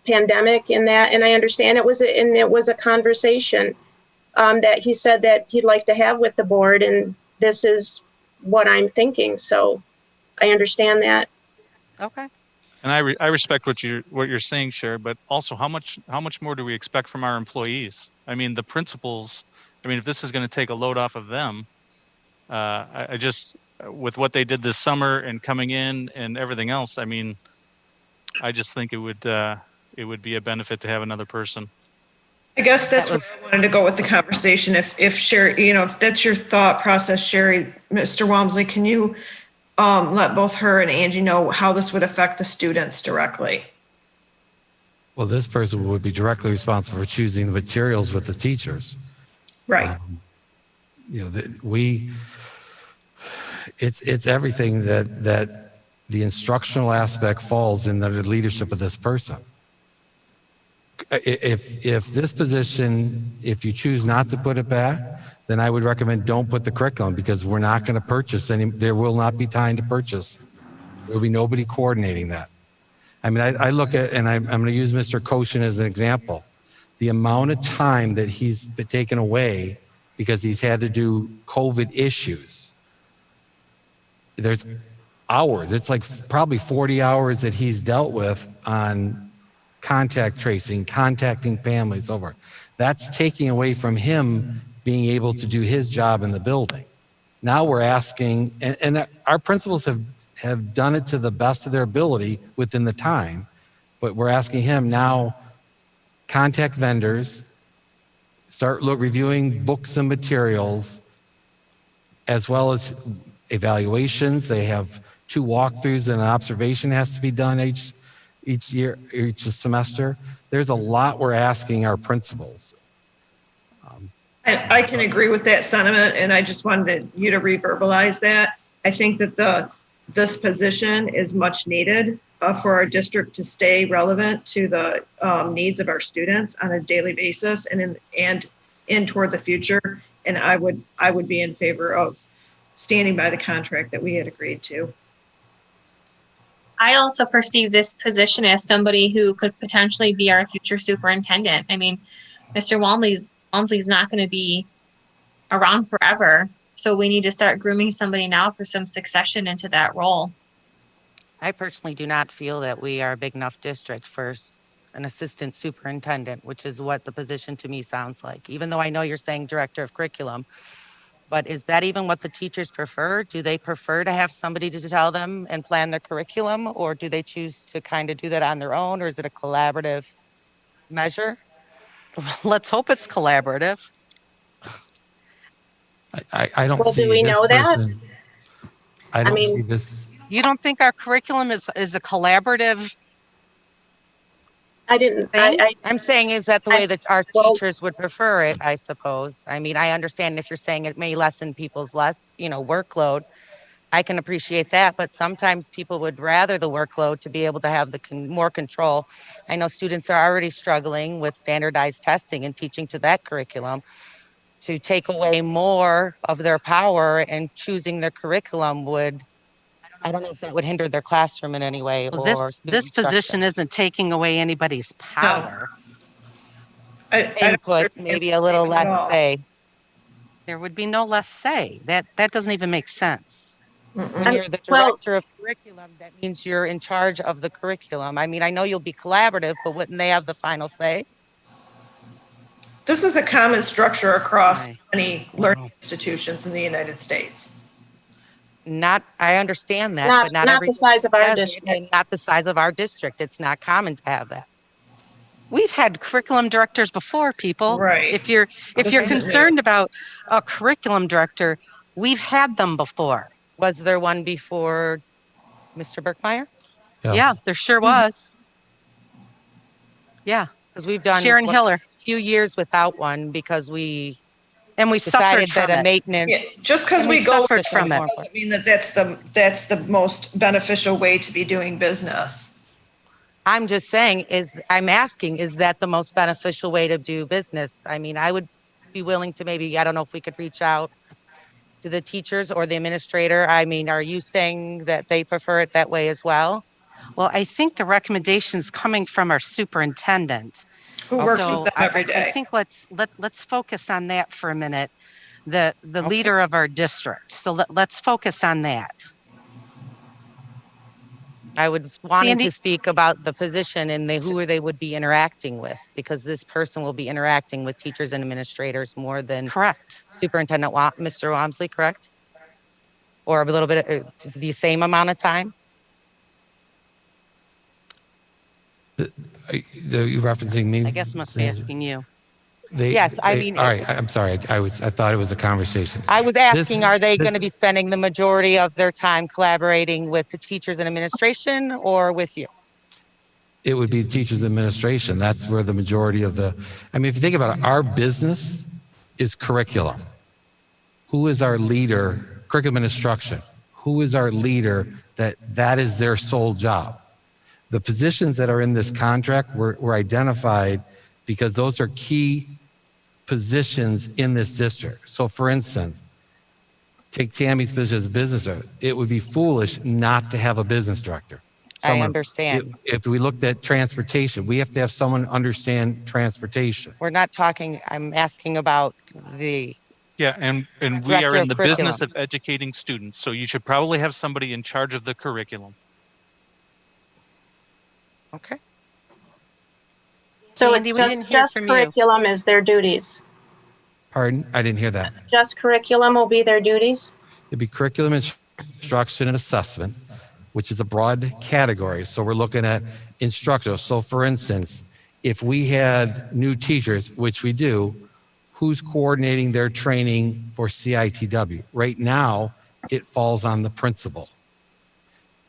pandemic and that, and I understand it was a conversation that he said that he'd like to have with the board, and this is what I'm thinking, so I understand that. Okay. And I respect what you're saying, Cher, but also how much more do we expect from our employees? I mean, the principals. I mean, if this is going to take a load off of them, I just with what they did this summer and coming in and everything else. I mean, I just think it would be a benefit to have another person. I guess that's where I wanted to go with the conversation. If Sherry, if that's your thought process, Sherry, Mr. Walmsley, can you let both her and Angie know how this would affect the students directly? Well, this person would be directly responsible for choosing the materials with the teachers. Right. It's everything that the instructional aspect falls in the leadership of this person. If this position, if you choose not to put it back, then I would recommend don't put the curriculum, because we're not going to purchase any. There will not be time to purchase. There will be nobody coordinating that. I mean, I look at, and I'm going to use Mr. Koshin as an example. The amount of time that he's been taken away because he's had to do COVID issues. There's hours. It's like probably 40 hours that he's dealt with on contact tracing, contacting families over. That's taking away from him being able to do his job in the building. Now we're asking, and our principals have done it to the best of their ability within the time, But we're asking him now, contact vendors, start reviewing books and materials, as well as evaluations. They have 2 walkthroughs and an observation has to be done each year, each semester. There's a lot we're asking our principals. I can agree with that sentiment, and I just wanted you to reverbalize that. I think that this position is much needed for our district to stay relevant to the needs of our students on a daily basis and in toward the future. And I would be in favor of standing by the contract that we had agreed to. I also perceive this position as somebody who could potentially be our future superintendent. I mean, Mr. Walmsley's not going to be around forever. So we need to start grooming somebody now for some succession into that role. I personally do not feel that we are a big enough district for an assistant superintendent, which is what the position to me sounds like, even though I know you're saying director of curriculum. But is that even what the teachers prefer? Do they prefer to have somebody to tell them and plan their curriculum, or do they choose to kind of do that on their own, or is it a collaborative measure? Let's hope it's collaborative. I don't Well, see do we this know that? person. I don't see this. You don't think our curriculum is a collaborative I didn't, thing? I'm saying, is that the way that our well- teachers would prefer it, I suppose. I mean, I understand if you're saying it may lessen people's workload. I can appreciate that, but sometimes people would rather the workload to be able to have the more control. I know students are already struggling with standardized testing and teaching to that curriculum. To take away more of their power and choosing their curriculum I don't know if that would hinder their classroom in any way. Well, or this position isn't taking away anybody's power. input, maybe a little less say. There would be no less say. That doesn't even make sense. When you're the director of curriculum, that means you're in charge of the curriculum. I mean, I know you'll be collaborative, but wouldn't they have the final say? This is a common structure across Right. many learning institutions in the United States. I understand that, Not, but not not every the size of our has it, district. and not the size of our district. It's not common to have that. We've had curriculum directors before, people. Right. If you're This isn't concerned about a curriculum director, we've had them before. Was there one before Mr. Berkmeyer? Yes. Yeah, there sure was. Yeah, Because we've done Sharon a Hiller, few years without one because we and we suffered decided that from a it. maintenance. Yeah, just because And we we go suffered from it. doesn't mean that that's the most beneficial way to be doing business. I'm just saying I'm asking, is that the most beneficial way to do business? I mean, I would be willing to maybe, I don't know if we could reach out to the teachers or the administrator. I mean, are you saying that they prefer it that way as well? Well, I think the recommendation's coming from our superintendent. Who works So with them every day. I think let's focus on that for a minute. The leader of our district. So let's focus on that. I was wanting Sandy? to speak about the position and who they would be interacting with, because this person will be interacting with teachers and administrators more than Correct. Superintendent Mr. Walmsley, correct? Or a little bit, the same amount of time? Are you referencing me? I guess must be asking you. Yes, I mean, All right, I'm sorry. I thought it was a conversation. I was asking, are they this- going to be spending the majority of their time collaborating with the teachers and administration or with you? It would be teachers administration. That's where the majority of if you think about it, our business is curriculum. Who is our leader? Curriculum and instruction. Who is our leader that is their sole job? The positions that are in this contract were identified because those are key positions in this district. So for instance, take Tammy's position as business director. It would be foolish not to have a business director. I understand. If we looked at transportation, we have to have someone understand transportation. We're not talking, I'm asking about the, Yeah, and we Director are of in the business curriculum. of educating students, so you should probably have somebody in charge of the curriculum. okay. So Sandy, we it's didn't hear just from you. curriculum is their duties. Pardon? I didn't hear that. Just curriculum will be their duties. It'd be curriculum instruction and assessment, which is a broad category. So we're looking at instructors. So for instance, if we had new teachers, which we do, who's coordinating their training for CITW? Right now, it falls on the principal.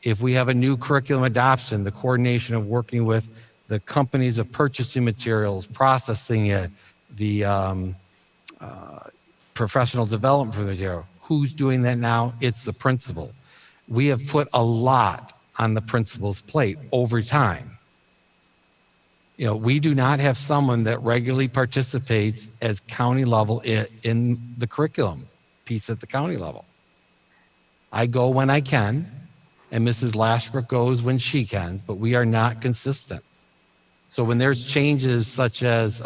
If we have a new curriculum adoption, the coordination of working with the companies of purchasing materials, processing it, the professional development for the material, who's doing that now? It's the principal. We have put a lot on the principal's plate over time. You know, we do not have someone that regularly participates as county level in the curriculum piece at the county level. I go when I can, and Mrs. Lashbrook goes when she can, but we are not consistent. So when there's changes such as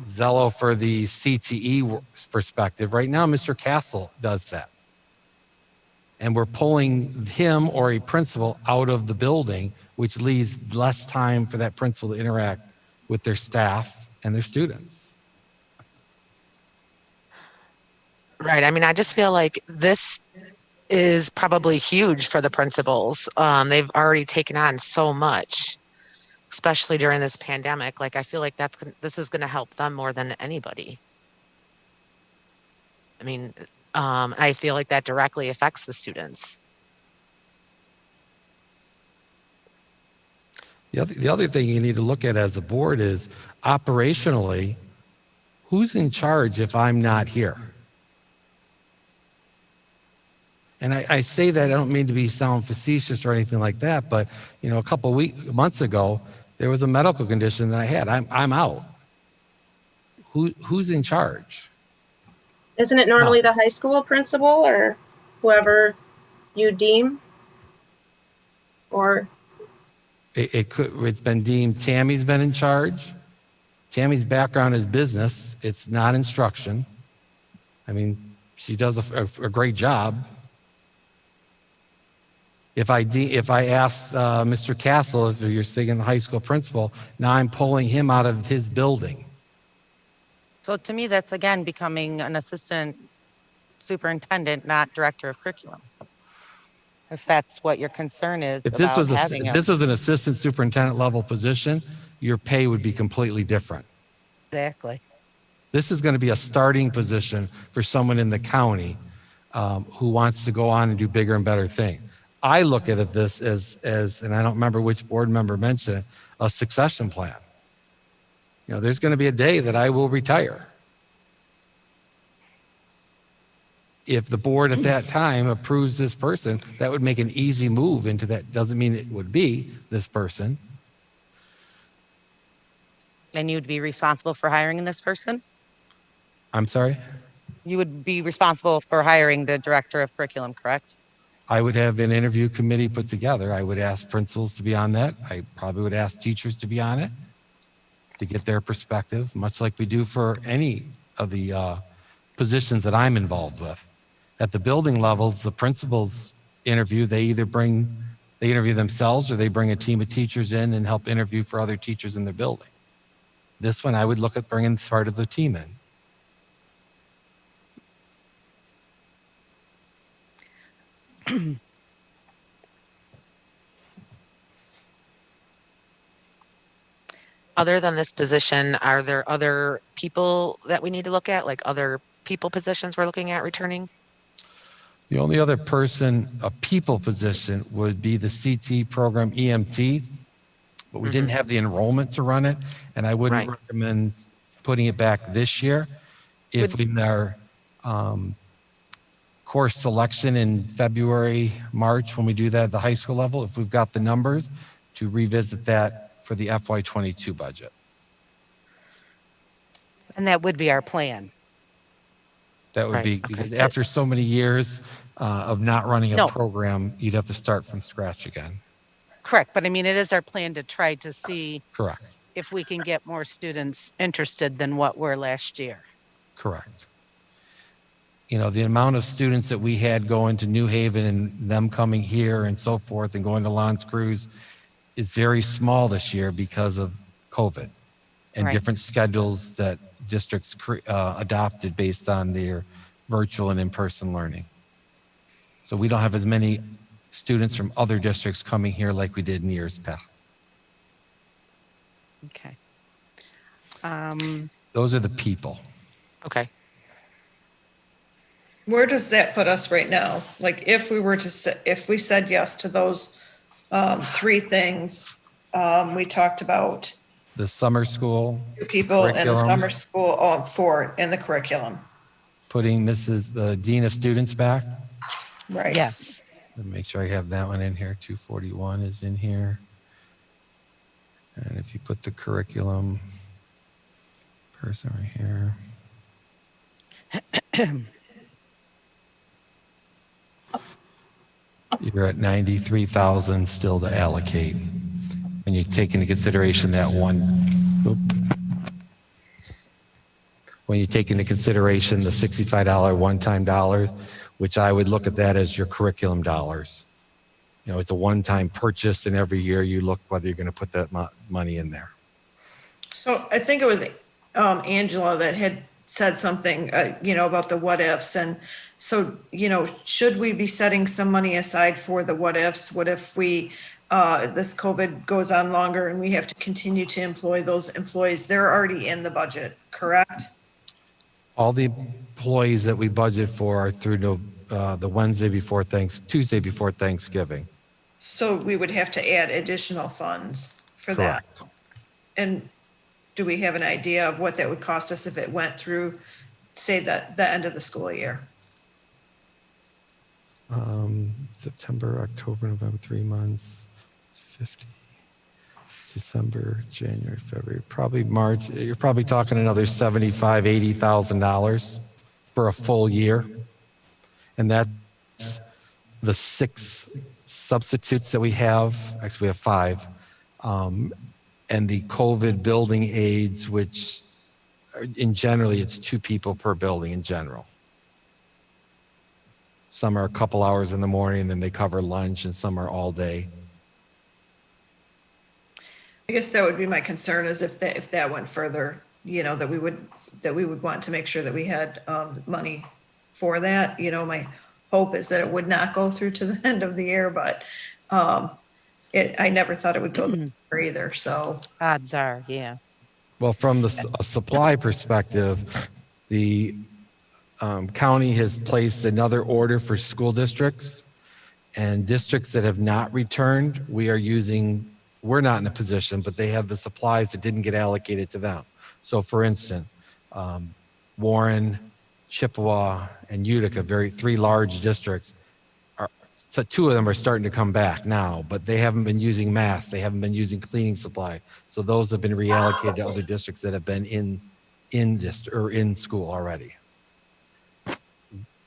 Zello for the CTE perspective, right now Mr. Castle does that. And we're pulling him or a principal out of the building, which leaves less time for that principal to interact with their staff and their students. Right. I mean, I just feel like this is probably huge for the principals. They've already taken on so much, especially during this pandemic. Like, I feel like this is going to help them more than anybody. I mean, I feel like that directly affects the students. The other thing you need to look at as a board is operationally, who's in charge if I'm not here? And I say that, I don't mean to sound facetious or anything like that, but you know, a couple months ago, there was a medical condition that I had. I'm out. Who's in charge? Isn't it normally the high school principal or whoever you deem? Or it's been deemed Tammy's been in charge. Tammy's background is business. It's not instruction. I mean, she does a great job. If I ask Mr. Castle, if you're saying the high school principal, now I'm pulling him out of his building. So to me, that's again becoming an assistant superintendent, not director of curriculum. If that's what your concern is. If this was an assistant superintendent level position, your pay would be completely different. Exactly. This is going to be a starting position for someone in the county who wants to go on and do bigger and better things. I look at this as, and I don't remember which board member mentioned it, a succession plan. You know, there's going to be a day that I will retire. If the board at that time approves this person, that would make an easy move into that. Doesn't mean it would be this person. And you'd be responsible for hiring this person? I'm sorry? You would be responsible for hiring the director of curriculum, correct? I would have an interview committee put together. I would ask principals to be on that. I probably would ask teachers to be on it to get their perspective, much like we do for any of the positions that I'm involved with. At the building levels, the principals interview, they interview themselves or they bring a team of teachers in and help interview for other teachers in their building. This one, I would look at bringing part of the team in. Other than this position, are there other people that we need to look at, like other people positions we're looking at returning? The only other person, a people position, would be the CT program EMT, but we didn't have the enrollment to run it, and I wouldn't recommend putting it back this year. If in our course selection in February, March, when we do that at the high school level, if we've got the numbers, to revisit that for the FY22 budget. And that would be our plan. That would be, because after so many years of not running a program, you'd have to start from scratch again. Correct. But I mean, it is our plan to try to see Correct. if we can get more students interested than what were last year. Correct. You know, the amount of students that we had going to New Haven and them coming here and so forth and going to L'Anse Creuse is very small this year because of COVID and different schedules that districts adopted based on their virtual and in-person learning. So we don't have as many students from other districts coming here like we did in years past. Okay. Those are the people. Okay. Where does that put us right now? Like, if we were to, if we said yes to those three things, we talked about The summer school, two people in the curriculum. summer school, four in the curriculum, putting Mrs. the Dean of Students back. right? Yes. Let me make sure I have that one in here. 241 is in here. And if you put the curriculum person right here. You're at 93,000 still to allocate. When you take into consideration that one, when you take into consideration the $65 one-time dollars, which I would look at that as your curriculum dollars. You know, it's a one-time purchase, and every year you look whether you're going to put that money in there. So I think it was Angela that had said something, about the what ifs. And so, should we be setting some money aside for the what ifs? What if we, this COVID goes on longer and we have to continue to employ those employees? They're already in the budget, correct? All the employees that we budget for are through the Tuesday before Thanksgiving. So we would have to add additional funds for that. Correct. And do we have an idea of what that would cost us if it went through, say, the end of the school year? September, October, November, 3 months, 50. December, January, February, probably March. You're probably talking another $75,000, $80,000 for a full year. And that's the 6 substitutes that we have. Actually, we have 5. And the COVID building aides, which in generally it's 2 people per building in general. Some are a couple hours in the morning and then they cover lunch, and some are all day. I guess that would be my concern, is if that went further, that we would want to make sure that we had money for that. My hope is that it would not go through to the end of the year, but I never thought it would go there either. So Odds are, yeah. Well, from the supply perspective, the county has placed another order for school districts, and districts that have not returned, we're not in a position, but they have the supplies that didn't get allocated to them. So for instance, Warren, Chippewa, and Utica, 3 large districts, so 2 of them are starting to come back now, but they haven't been using masks. They haven't been using cleaning supply. So those have been reallocated to other districts that have been in school already.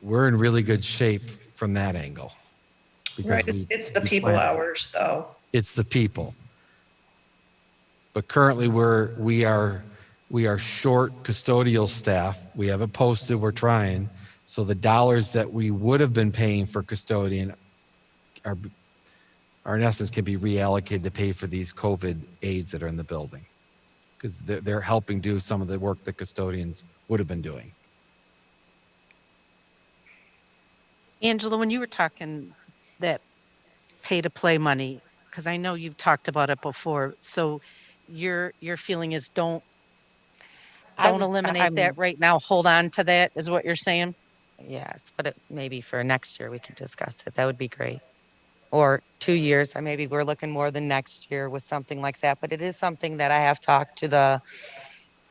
We're in really good shape from that angle. right, it's the people hours though. It's the people. But currently we are short custodial staff. We have it posted, we're trying. So the dollars that we would have been paying for custodian are in essence can be reallocated to pay for these COVID aides that are in the building, because they're helping do some of the work that custodians would have been doing. Angela, when you were talking that pay to play money, because I know you've talked about it before, so your feeling is don't eliminate that right now. Hold on to that, is what you're saying? Yes, but maybe for next year we could discuss it. That would be great. Or 2 years. Maybe we're looking more than next year with something like that. But it is something that I have talked to the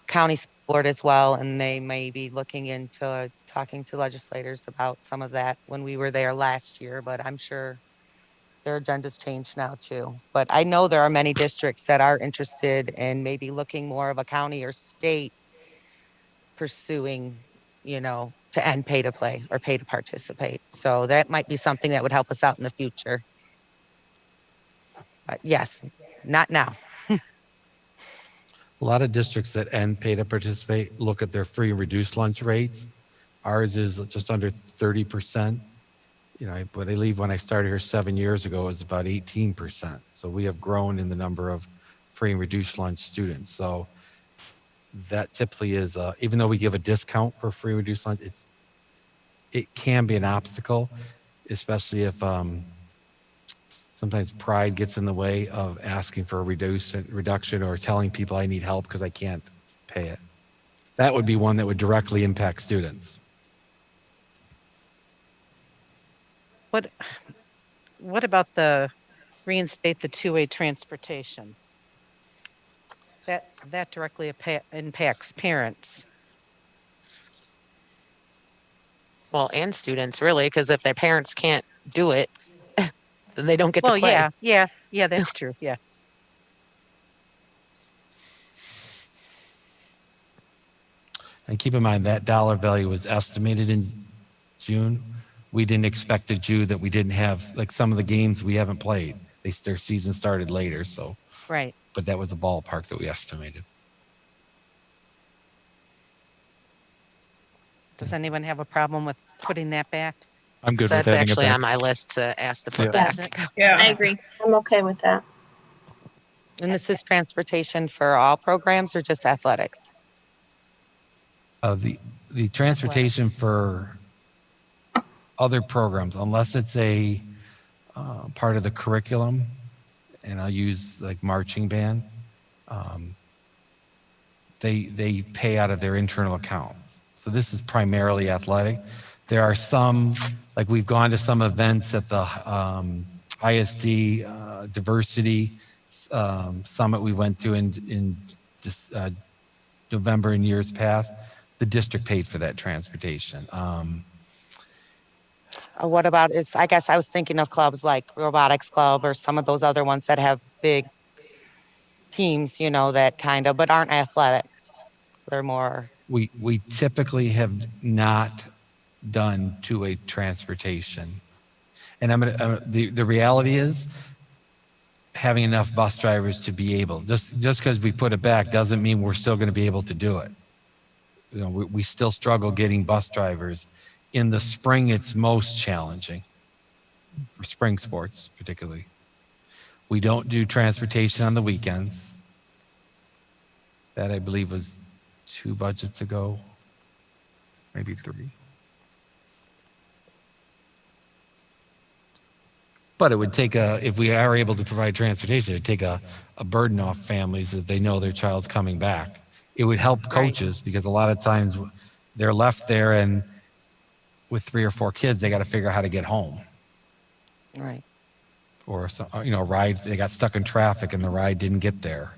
county school board as well, and they may be looking into talking to legislators about some of that when we were there last year. But I'm sure their agendas changed now too. But I know there are many districts that are interested in maybe looking more of a county or state pursuing, to end pay to play or pay to participate. So that might be something that would help us out in the future. But yes, not now. A lot of districts that end pay to participate look at their free and reduced lunch rates. Ours is just under 30%. I believe when I started here 7 years ago, it was about 18%. So we have grown in the number of free and reduced lunch students. So that typically is, even though we give a discount for free and reduced lunch, it can be an obstacle. especially if sometimes pride gets in the way of asking for a reduction or telling people I need help because I can't pay it. That would be one that would directly impact students. What about the reinstate the two-way transportation? That directly impacts parents. Well, and students really, because if their parents can't do it, then they don't get to play. Yeah, that's true. Yeah. And keep in mind that dollar value was estimated in June. We didn't expect a June that we didn't have, like some of the games we haven't played. Their season started later, so. Right. But that was the ballpark that we estimated. Does anyone have a problem with putting that back? I'm good with That's adding it actually back. on my list to ask to put Yeah. back. Is it? Yeah. I agree. I'm okay with that. And this is transportation for all programs or just athletics? The transportation for other programs, unless it's a part of the curriculum, and I'll use like marching band, they pay out of their internal accounts. So this is primarily athletic. There are some, like we've gone to some events at the ISD diversity summit we went to in just, November in years past. The district paid for that transportation. What about I guess I was thinking of clubs like Robotics Club or some of those other ones that have big teams, that kind of, but aren't athletics. They're more. We typically have not done two-way transportation. And the reality is having enough bus drivers to be able, just because we put it back doesn't mean we're still going to be able to do it. We still struggle getting bus drivers. In the spring, it's most challenging for spring sports, particularly. We don't do transportation on the weekends. That I believe was 2 budgets ago, maybe 3. But it would take if we are able to provide transportation, it would take a burden off families that they know their child's coming back. It would help coaches because a lot of times they're left there and with 3 or 4 kids, they got to figure out how to get home. Right. Or some, ride, they got stuck in traffic and the ride didn't get there.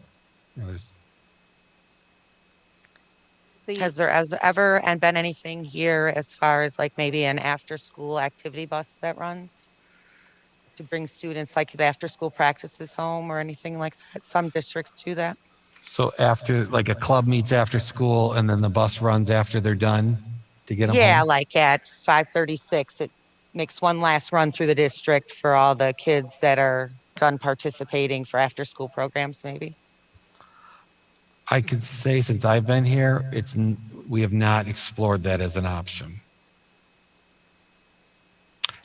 Has there ever been anything here as far as like maybe an after-school activity bus that runs to bring students like the after-school practices home or anything like that? Some districts do that. So after, like a club meets after school and then the bus runs after they're done to get them Yeah, home? like at 5:36, it makes one last run through the district for all the kids that are done participating for after-school programs, maybe. I could say since I've been here, we have not explored that as an option.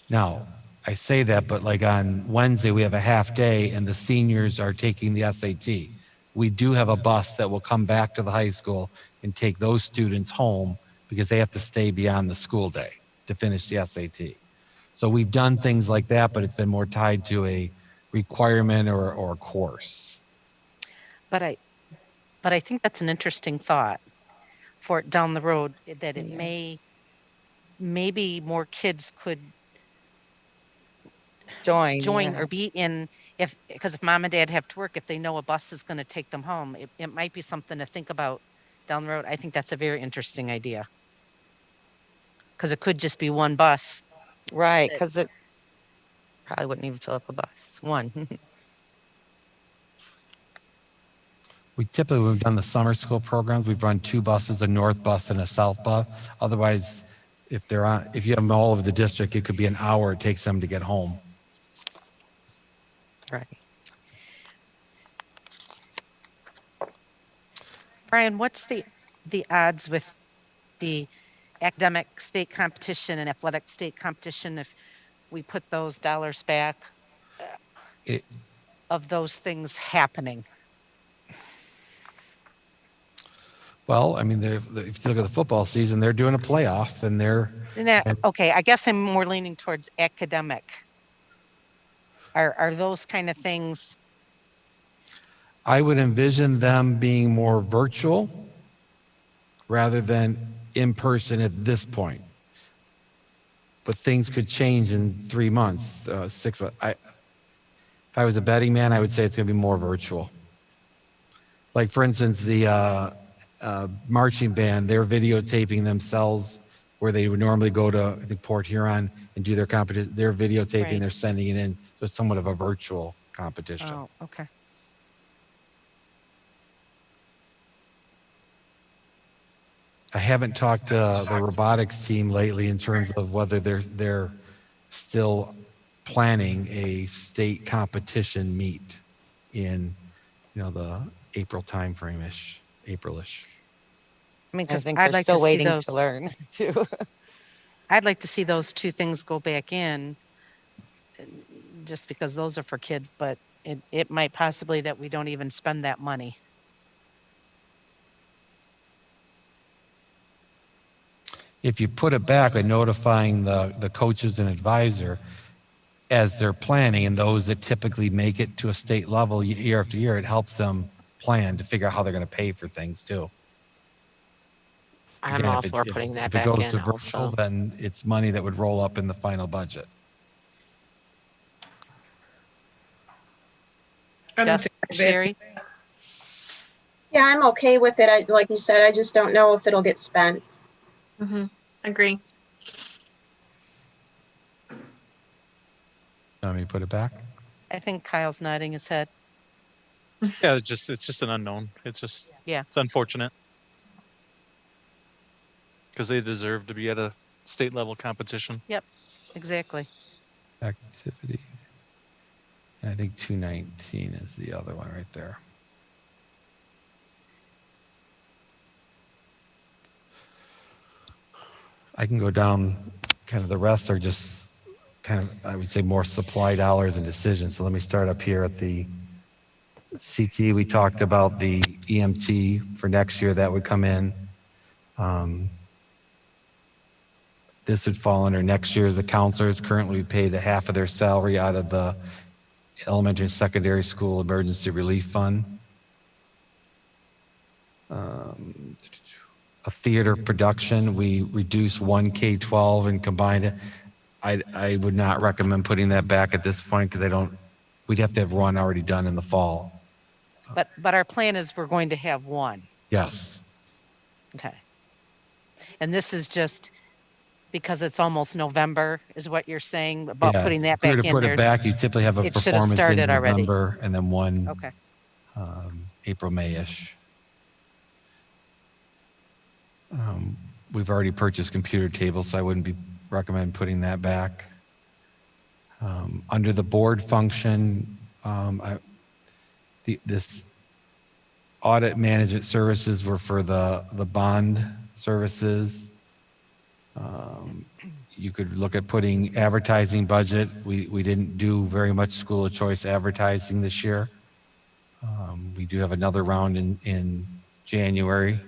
Now, I say that, but like on Wednesday, we have a half day and the seniors are taking the SAT. We do have a bus that will come back to the high school and take those students home because they have to stay beyond the school day to finish the SAT. So we've done things like that, but it's been more tied to a requirement or a course. But I think that's an interesting thought for down the road, that it maybe more kids could join or be in, because if mom and dad have to work, if they know a bus is going to take them home, it might be something to think about down the road. I think that's a very interesting idea. Because it could just be one bus. Right, because it probably wouldn't even fill up a bus. One. We typically, when we've done the summer school programs, we've run 2 buses, a north bus and a south bus. Otherwise, if you have them all over the district, it could be an hour it takes them to get home. Right. Brian, what's the odds with the academic state competition and athletic state competition if we put those dollars back of those things happening? Well, I mean, if you look at the football season, they're doing a playoff and they're, Okay, I guess I'm more leaning towards academic. Are those kind of things? I would envision them being more virtual rather than in person at this point. But things could change in 3 months, 6 months. If I was a betting man, I would say it's going to be more virtual. Like, for instance, the marching band, they're videotaping themselves where they would normally go to, I think, Port Huron and do their competition. They're videotaping, Right. they're sending it in. So it's somewhat of a virtual competition. Oh, okay. I haven't talked to the robotics team lately in terms of whether they're still planning a state competition meet in, the April timeframe-ish, April-ish. I mean, I because think I'd they're like to still see waiting those. to learn too. I'd like to see those two things go back in, just because those are for kids. But it might possibly that we don't even spend that money. If you put it back by notifying the coaches and advisor as they're planning, and those that typically make it to a state level year after year, it helps them plan to figure out how they're going to pay for things too. I'm Again, all if it- for if- putting that If it back goes in to virtual, also. then it's money that would roll up in the final budget. Yes, Sherry? Yeah, I'm okay with it. Like you said, I just don't know if it'll get spent. Agree. Want me to put it back? I think Kyle's nodding his head. Yeah, it's just an unknown. It's unfortunate because they deserve to be at a state level competition. Yep, exactly. Activity. And I think 219 is the other one right there. I can go down, kind of the rest are just kind of, I would say, more supply dollars and decisions. So let me start up here at the CT. We talked about the EMT for next year that would come in. This would fall under next year's. The counselors currently paid a half of their salary out of the elementary and secondary school emergency relief fund. A theater production, we reduced one K-12 and combined it. I would not recommend putting that back at this point because we'd have to have one already done in the fall. But our plan is we're going to have one. Yes. Okay. And this is just because it's almost November, is what you're saying about Yeah, putting that if we were back to in put there? it back, you typically have a It should have performance in started already. November and then one Okay. April, May-ish. We've already purchased computer tables, so I wouldn't recommend putting that back. Under the board function, this audit management services were for the bond services. You could look at putting advertising budget. We didn't do very much school of choice advertising this year. We do have another round in January.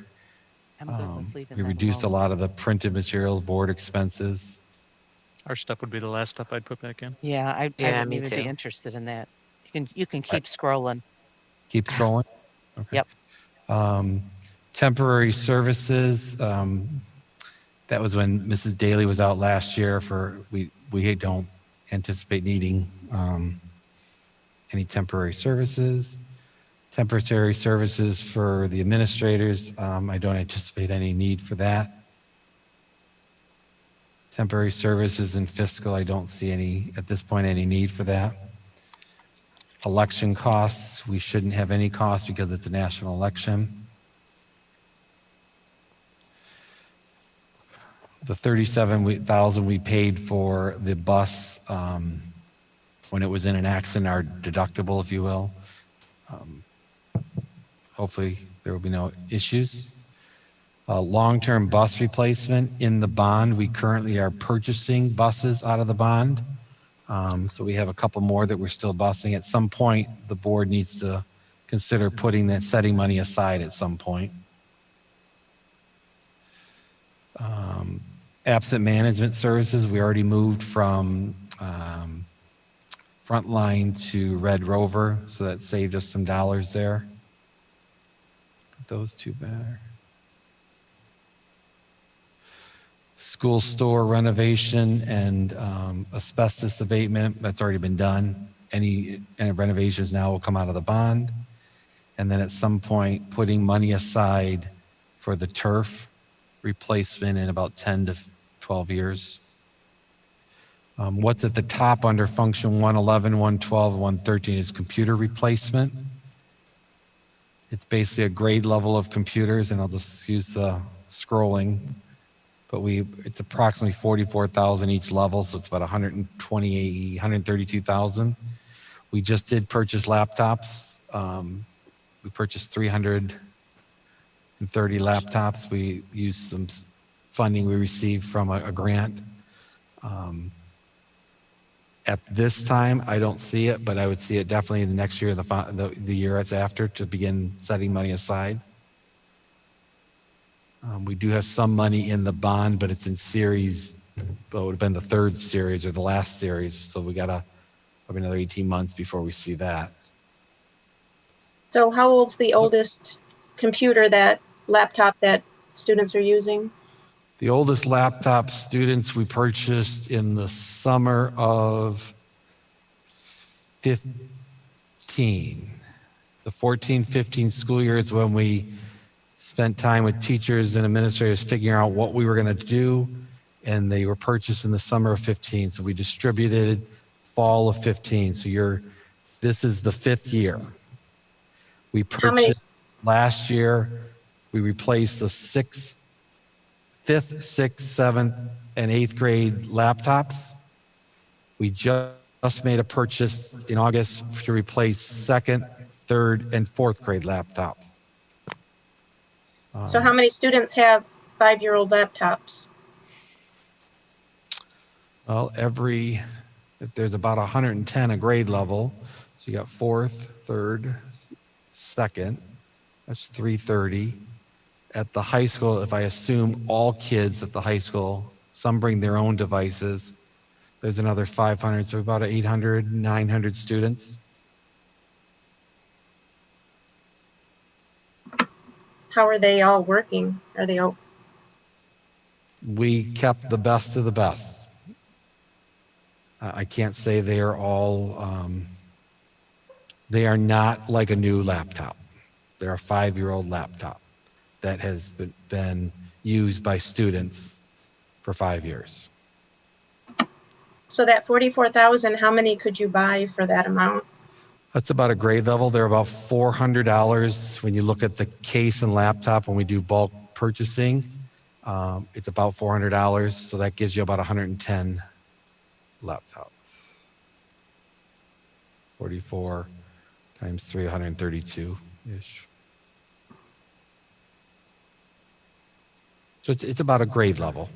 I'm good with leaving We that reduced a alone. lot of the printed materials, board expenses. Our stuff would be the last stuff I'd put back in. Yeah, I Yeah, wouldn't me even too. be interested in that. You can keep scrolling. Keep scrolling. Okay. Yep. Temporary services. That was when Mrs. Daly was out last year. We don't anticipate needing any temporary services. Temporary services for the administrators. I don't anticipate any need for that. Temporary services in fiscal, I don't see at this point, any need for that. Election costs, we shouldn't have any costs because it's a national election. The $37,000 we paid for the bus when it was in an accident, our deductible, if you will. Hopefully there will be no issues. Long-term bus replacement in the bond. We currently are purchasing buses out of the bond. So we have a couple more that we're still busing. At some point, the board needs to consider setting money aside at some point. Absent management services, we already moved from Frontline to Red Rover, so that saved us some dollars there. Put those two back. School store renovation and asbestos abatement, that's already been done. Any renovations now will come out of the bond. And then at some point, putting money aside for the turf replacement in about 10 to 12 years. What's at the top under function 111, 112, 113 is computer replacement. It's basically a grade level of computers, and I'll just use the scrolling. But it's approximately 44,000 each level, so it's about 132,000. We just did purchase laptops. We purchased 330 laptops. We used some funding we received from a grant. At this time, I don't see it, but I would see it definitely in the next year, the year that's after, to begin setting money aside. We do have some money in the bond, but it's in series. Well, it would have been the third series or the last series, so we got probably another 18 months before we see that. So how old's the oldest computer, that laptop that students are using? The oldest laptop students we purchased in the summer of 15. The 14-15 school year is when we spent time with teachers and administrators figuring out what we were going to do, and they were purchased in the summer of 15. So we distributed fall of 15. So this is the 5th year. We purchased last year, we replaced the 5th, 6th, 7th, and 8th grade laptops. We just made a purchase in August to replace 2nd, 3rd, and 4th grade laptops. So how many students have 5-year-old laptops? Well, if there's about 110 a grade level, so you got 4th, 3rd, 2nd, that's 330. At the high school, if I assume all kids at the high school, some bring their own devices, there's another 500, so about 800, 900 students. How are they all working? Are they all? We kept the best of the best. I can't say they are all, they are not like a new laptop. They're a 5-year-old laptop that has been used by students for 5 years. So that 44,000, how many could you buy for that amount? That's about a grade level. They're about $400 when you look at the case and laptop. When we do bulk purchasing, it's about $400. So that gives you about 110 laptops. 44 times 3, 132-ish. So it's about a grade level.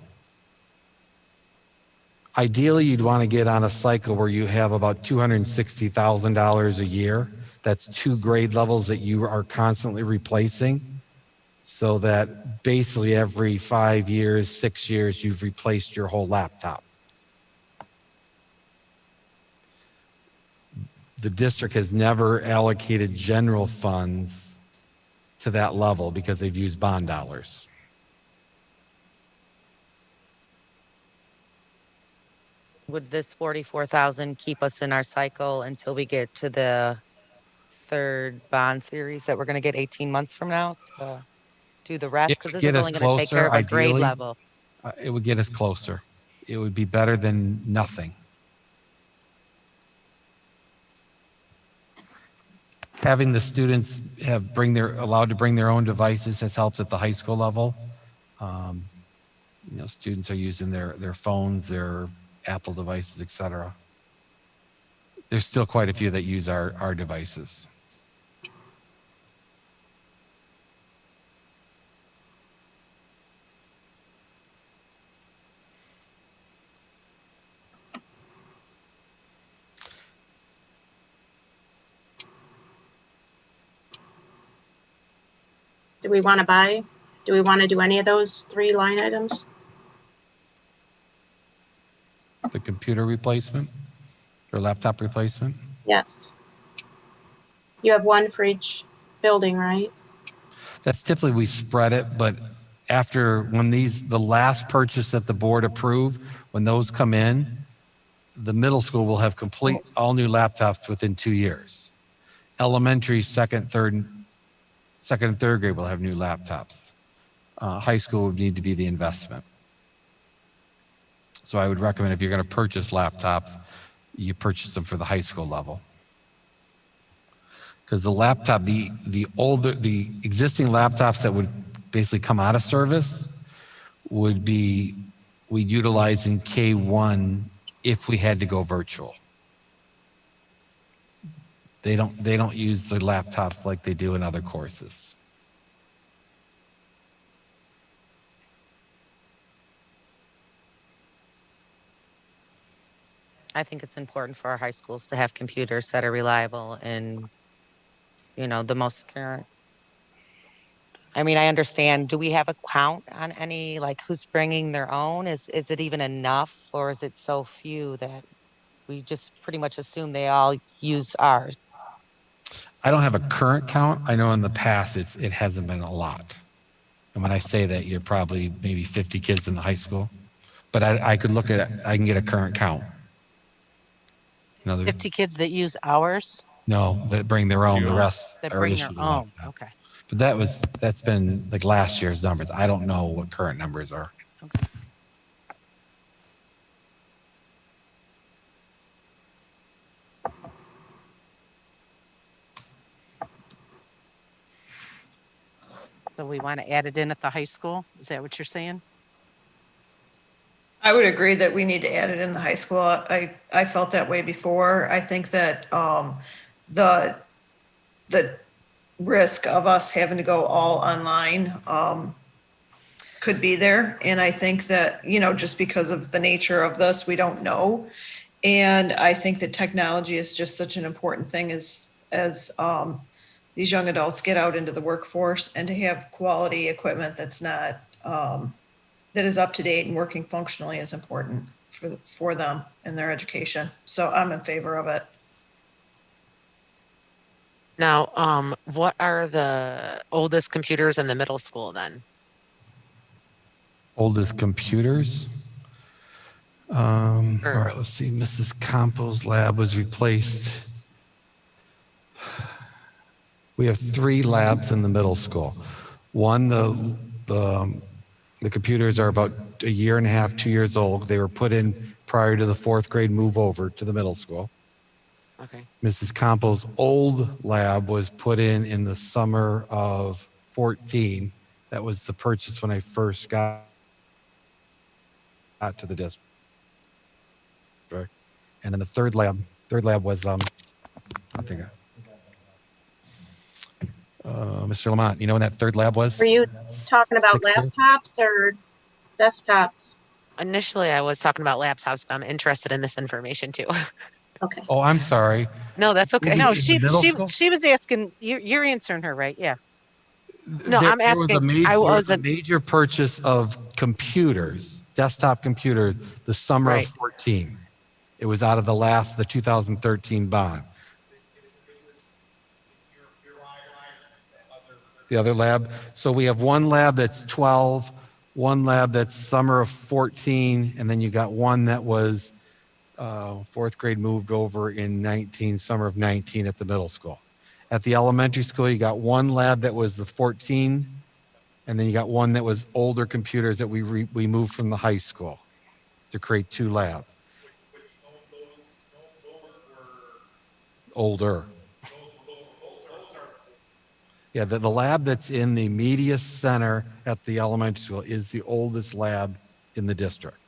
Ideally, you'd want to get on a cycle where you have about $260,000 a year. That's 2 grade levels that you are constantly replacing, so that basically every 5 years, 6 years, you've replaced your whole laptop. The district has never allocated general funds to that level because they've used bond dollars. Would this 44,000 keep us in our cycle until we get to the 3rd bond series that we're going to get 18 months from now to do the rest? Because this is only going to take care of a grade level. It would get us closer. It would be better than nothing. Having the students allowed to bring their own devices has helped at the high school level. Students are using their phones, their Apple devices, etc. There's still quite a few that use our devices. Do we want to buy Do we want to do any of those 3 line items? The computer replacement or laptop replacement? Yes. You have 1 for each building, right? That's typically we spread it, but after the last purchase that the board approved, when those come in, the middle school will have complete all new laptops within 2 years. Elementary, second, and third grade will have new laptops. High school would need to be the investment. So I would recommend if you're going to purchase laptops, you purchase them for the high school level. Because the laptop, the existing laptops that would basically come out of service we'd utilize in K1 if we had to go virtual. They don't use the laptops like they do in other courses. I think it's important for our high schools to have computers that are reliable and, the most current. I mean, I understand. Do we have a count on any, like, who's bringing their own? Is it even enough, or is it so few that we just pretty much assume they all use ours? I don't have a current count. I know in the past it hasn't been a lot. And when I say that, you're probably maybe 50 kids in the high school. But I could look at it. I can get a current count. 50 kids that use ours? No, that bring their own. The rest That are bring their issued own. laptops. Okay. But that's been like last year's numbers. I don't know what current numbers are. Okay. So we want to add it in at the high school? Is that what you're saying? I would agree that we need to add it in the high school. I felt that way before. I think that the risk of us having to go all online could be there. And I think that, just because of the nature of this, we don't know. And I think that technology is just such an important thing as these young adults get out into the workforce, and to have quality equipment that's not that is up to date and working functionally is important for them and their education. So I'm in favor of it. Now, what are the oldest computers in the middle school then? Oldest computers. All right, let's see. Mrs. Campos' lab was replaced. We have 3 labs in the middle school. One, the computers are about a year and a half, 2 years old. They were put in prior to the 4th grade move over to the middle school. Okay. Mrs. Campos' old lab was put in the summer of 14. That was the purchase when I first got to the district. And then the third lab was, Mr. Lamont, you know when that third lab was? Were you talking about 6th grade? laptops or desktops? Initially, I was talking about laptops, but I'm interested in this information too. Okay. Oh, I'm sorry. No, that's okay. No, In the middle school? she was asking, you're answering her, right? Yeah. No, I'm There was asking. there was a major purchase of computers, desktop computers, the summer Right. of 14. It was out of the 2013 bond. The other lab. So we have one lab that's 12, one lab that's summer of 14, and then you got one that was 4th grade moved over in 19, summer of 19 at the middle school. At the elementary school, you got one lab that was the 14, and then you got one that was older computers that we moved from the high school to create 2 labs. Older. Yeah, the lab that's in the media center at the elementary school is the oldest lab in the district.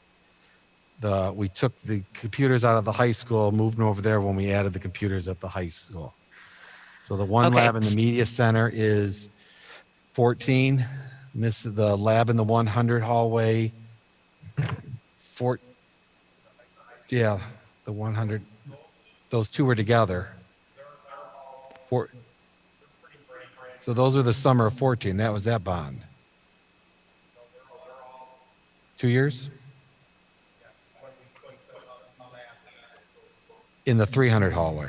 We took the computers out of the high school, moved them over there when we added the computers at the high school. So the one lab in the media center is 14. The lab in the 100 hallway, the 100. Those 2 were together. So those are the summer of 14. That was that bond. 2 years? In the 300 hallway.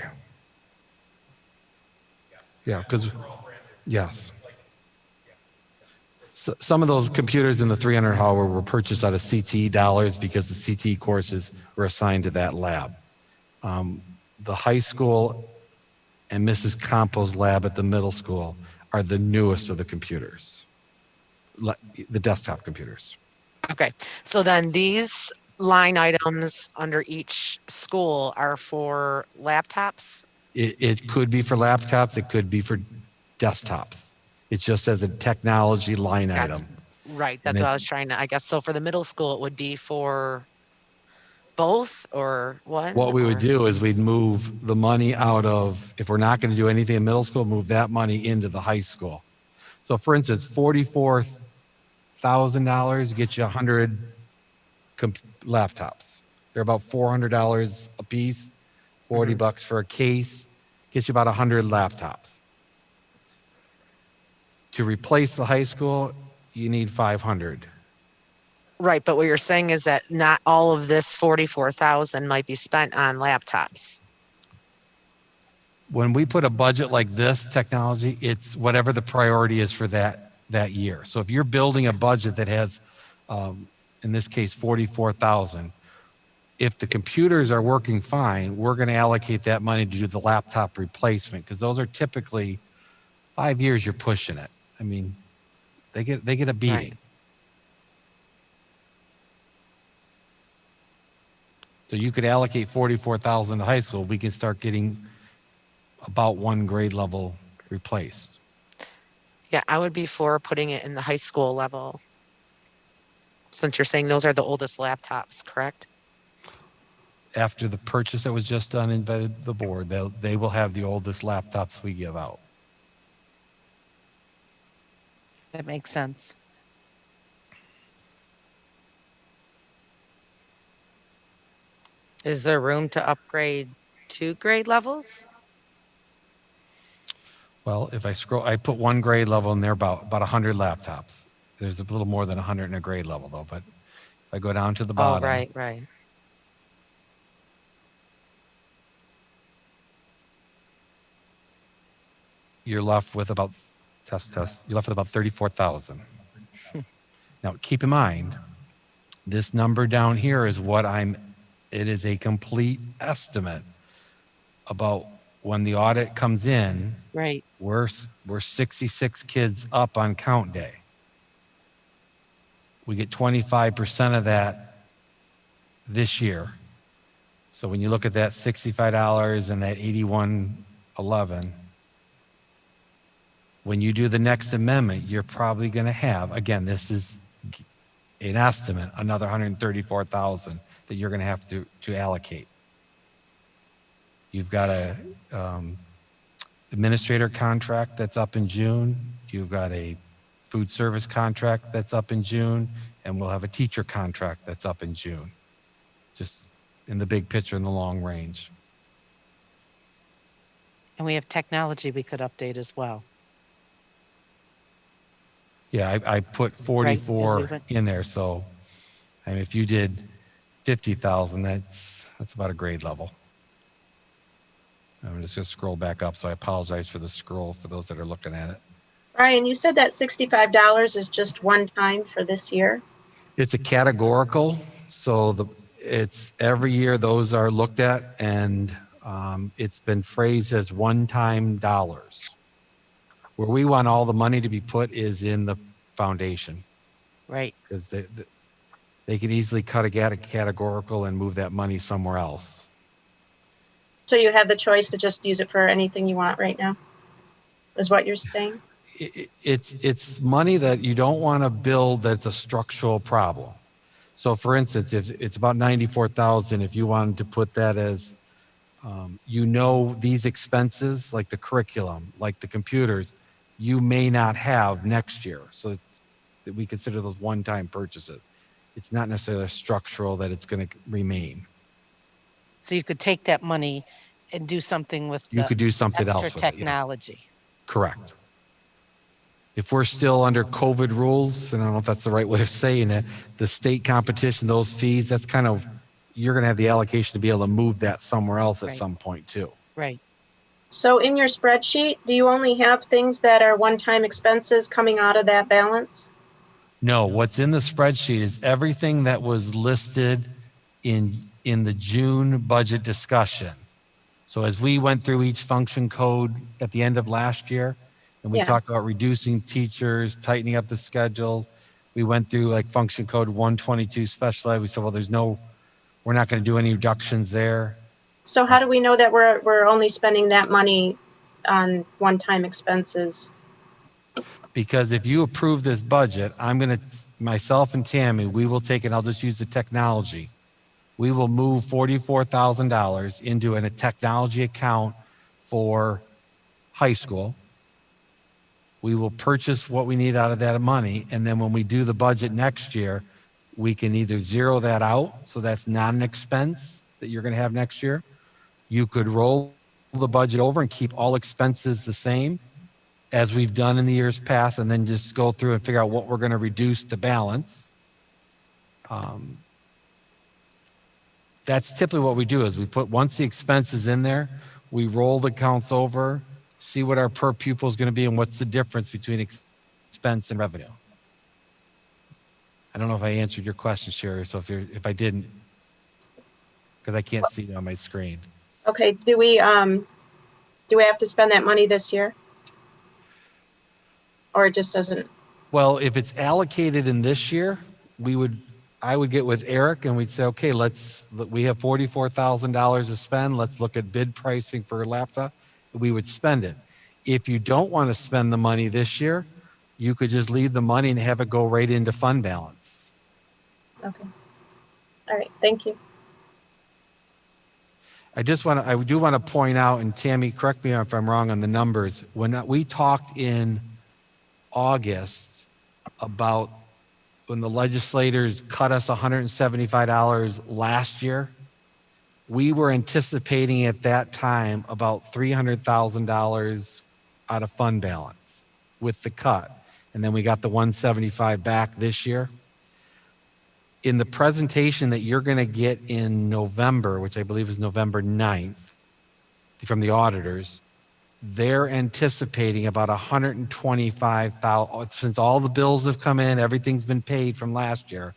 Yeah, because, yes. So, some of those computers in the 300 hallway were purchased out of CTE dollars because the CTE courses were assigned to that lab. The high school and Mrs. Campos' lab at the middle school are the newest of the computers, the desktop computers. Okay, so then these line items under each school are for laptops? It could be for laptops, it could be for desktops. It's just as a technology line item. Right, And that's what I was trying to, I guess, so for the middle school, it would be for both or one? What we would or- do is we'd move the money out of, if we're not going to do anything in middle school, move that money into the high school. So for instance, $44,000 gets you 100 laptops. They're about $400 a piece, 40 bucks for a case, gets you about 100 laptops. To replace the high school, you need 500. Right, but what you're saying is that not all of this 44,000 might be spent on laptops. When we put a budget like this technology, it's whatever the priority is for that year. So if you're building a budget that has, in this case, 44,000, if the computers are working fine, we're going to allocate that money to do the laptop replacement because those are typically 5 years. You're pushing it. I mean, they get a beating. Right. So you could allocate 44,000 to high school. We can start getting about one grade level replaced. Yeah, I would be for putting it in the high school level. Since you're saying those are the oldest laptops, correct? After the purchase that was just done by the board, they will have the oldest laptops we give out. That makes sense. Is there room to upgrade 2 grade levels? Well, if I scroll, I put one grade level in there, about 100 laptops. There's a little more than 100 in a grade level though, but if I go down to the Oh, bottom. right. You're left with about, you're left with about 34,000. Now, keep in mind, this number down here is it is a complete estimate about when the audit comes in. Right. We're 66 kids up on count day. We get 25% of that this year. So when you look at that $65 and that $81.11, when you do the next amendment, you're probably going to have, again, this is an estimate, another 134,000 that you're going to have to allocate. You've got a administrator contract that's up in June. You've got a food service contract that's up in June, and we'll have a teacher contract that's up in June. Just in the big picture, in the long range. And we have technology we could update as well. Yeah, I put 44 Right, in there. So, I mean, if you did 50,000, that's about a grade level. I'm just going to scroll back up. So I apologize for the scroll for those that are looking at it. Brian, you said that $65 is just one time for this year? It's a categorical. So it's every year those are looked at, and it's been phrased as one-time dollars. Where we want all the money to be put is in the foundation. Right. Because they could easily cut a categorical and move that money somewhere else. So you have the choice to just use it for anything you want right now, is what you're saying? It's money that you don't want to build that's a structural problem. So for instance, if it's about 94,000, if you wanted to put that as, these expenses like the curriculum, like the computers, you may not have next year. So it's that we consider those one-time purchases. It's not necessarily structural that it's going to remain. So you could take that money and do something with You the could do something else extra with it, yeah. technology. Correct. if we're still under COVID rules, and I don't know if that's the right way of saying it, the state competition, those fees, that's kind of, you're going to have the allocation to be able to move that somewhere else at Right. some point too. Right. So in your spreadsheet, do you only have things that are one-time expenses coming out of that balance? No, what's in the spreadsheet is everything that was listed in the June budget discussion. So as we went through each function code at the end of last year, and we Yeah. talked about reducing teachers, tightening up the schedule, we went through like function code 122 special ed. We said, well, we're not going to do any reductions there. So how do we know that we're only spending that money on one-time expenses? Because if you approve this budget, myself and Tammy, we will take, and I'll just use the technology. We will move $44,000 into a technology account for high school. We will purchase what we need out of that money. And then when we do the budget next year, we can either zero that out. So that's not an expense that you're going to have next year. You could roll the budget over and keep all expenses the same as we've done in the years past, and then just go through and figure out what we're going to reduce to balance. That's typically what we do is once the expense is in there, we roll the accounts over, see what our per pupil is going to be and what's the difference between expense and revenue. I don't know if I answered your question, Sherry, so if I didn't, because I can't see it on my screen. Okay, do we have to spend that money this year? Or it just doesn't? Well, if it's allocated in this year, I would get with Eric and we'd say, okay, we have $44,000 to spend. Let's look at bid pricing for a laptop. We would spend it. If you don't want to spend the money this year, you could just leave the money and have it go right into fund balance. Okay. All right, thank you. I do want to point out, and Tammy, correct me if I'm wrong on the numbers. When we talked in August about when the legislators cut us $175 last year, we were anticipating at that time about $300,000 out of fund balance with the cut. And then we got the 175 back this year. In the presentation that you're going to get in November, which I believe is November 9th, from the auditors, they're anticipating about $125,000. Since all the bills have come in, everything's been paid from last year,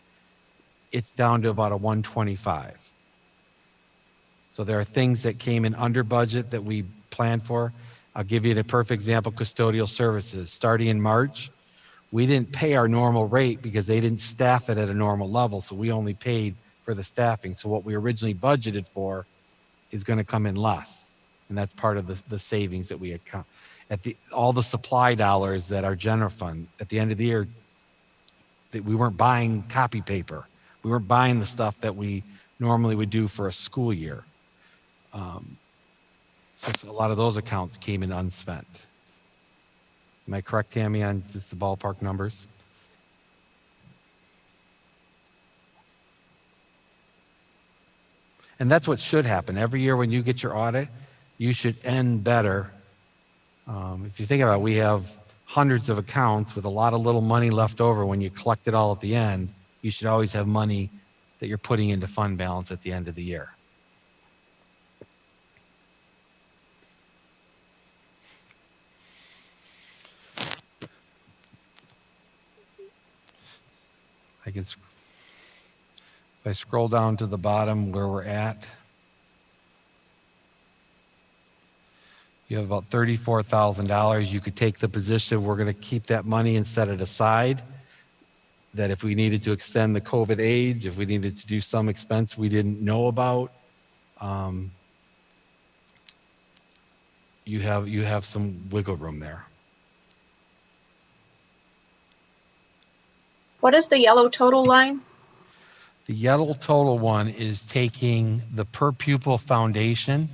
it's down to about a 125. So there are things that came in under budget that we planned for. I'll give you a perfect example, custodial services. Starting in March, we didn't pay our normal rate because they didn't staff it at a normal level. So we only paid for the staffing. So what we originally budgeted for is going to come in less. And that's part of the savings that we account. All the supply dollars that our general fund, at the end of the year, that we weren't buying copy paper. We weren't buying the stuff that we normally would do for a school year. So a lot of those accounts came in unspent. Am I correct, Tammy, on just the ballpark numbers? And that's what should happen. Every year when you get your audit, you should end better. If you think about it, we have hundreds of accounts with a lot of little money left over. When you collect it all at the end, you should always have money that you're putting into fund balance at the end of the year. If I scroll down to the bottom where we're at, you have about $34,000. You could take the position, we're going to keep that money and set it aside. That if we needed to extend the COVID aids, if we needed to do some expense we didn't know about, you have some wiggle room there. What is the yellow total line? The yellow total one is taking the per pupil foundation.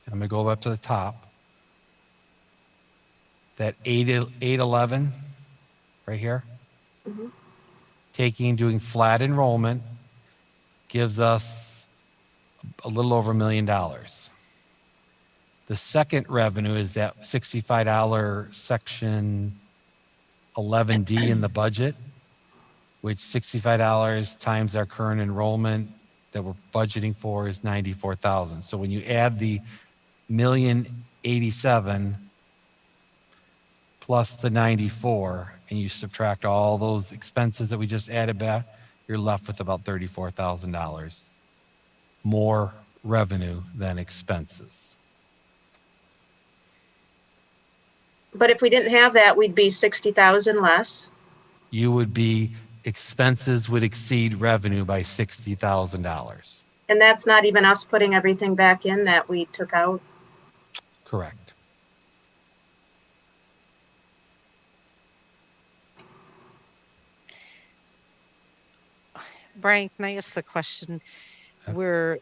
I'm going to go up to the top. That 811 right here. Mm-hmm. Doing flat enrollment gives us a little over $1 million. The second revenue is that $65 section 11D in the budget, which $65 times our current enrollment that we're budgeting for is 94,000. So when you add the $1,087,000 plus the 94, and you subtract all those expenses that we just added back, you're left with about $34,000 more revenue than expenses. But if we didn't have that, we'd be 60,000 less. You would be, expenses would exceed revenue by $60,000. And that's not even us putting everything back in that we took out. Correct. Brian, can I ask the question? We're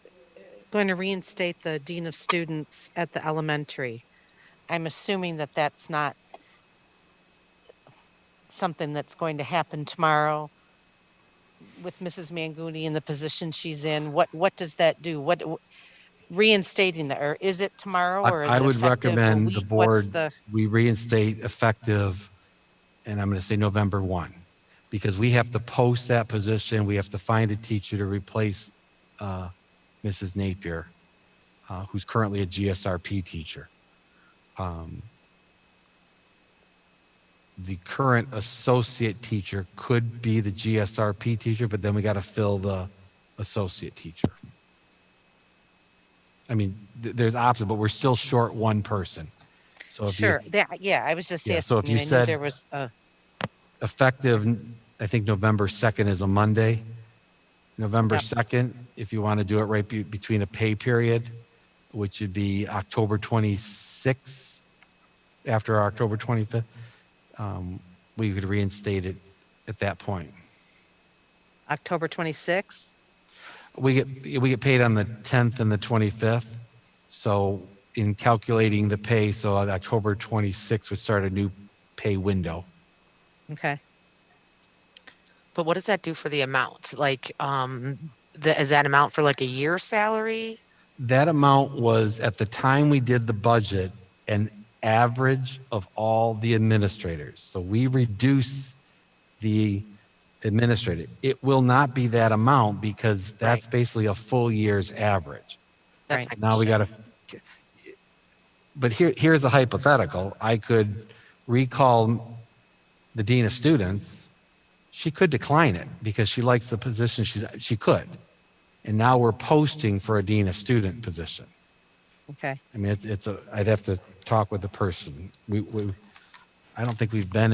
going to reinstate the Dean of Students at the elementary. I'm assuming that that's not something that's going to happen tomorrow with Mrs. Manguni in the position she's in. What does that do? What reinstating that, or is it tomorrow, or is I it would effective a recommend week? the What's board, we reinstate effective, and I'm going to say November 1, because we have to post that position. We have to find a teacher to replace Mrs. Napier, who's currently a GSRP teacher. The current associate teacher could be the GSRP teacher, but then we got to fill the associate teacher. I mean, there's options, but we're still short one person. So if Sure. Yeah, I was just Yeah, asking. so if you I knew said- there was effective, I think November 2nd is a Monday. November Yep. 2nd, if you want to do it right between a pay period, which would be October 26th, after October 25th, we could reinstate it at that point. October 26th. We get paid on the 10th and the 25th. So in calculating the pay, so on October 26th would start a new pay window. Okay. But what does that do for the amount? Like, is that amount for like a year's salary? That amount was, at the time we did the budget, an average of all the administrators. So we reduce the administrator. It will not be that amount because that's basically a full year's average. That's Right. my Now we question. got to, but here's a hypothetical. I could recall the dean of students. She could decline it because she likes the position. She could. And now we're posting for a dean of student position. Okay. I mean, I'd have to talk with the person. I don't think we've been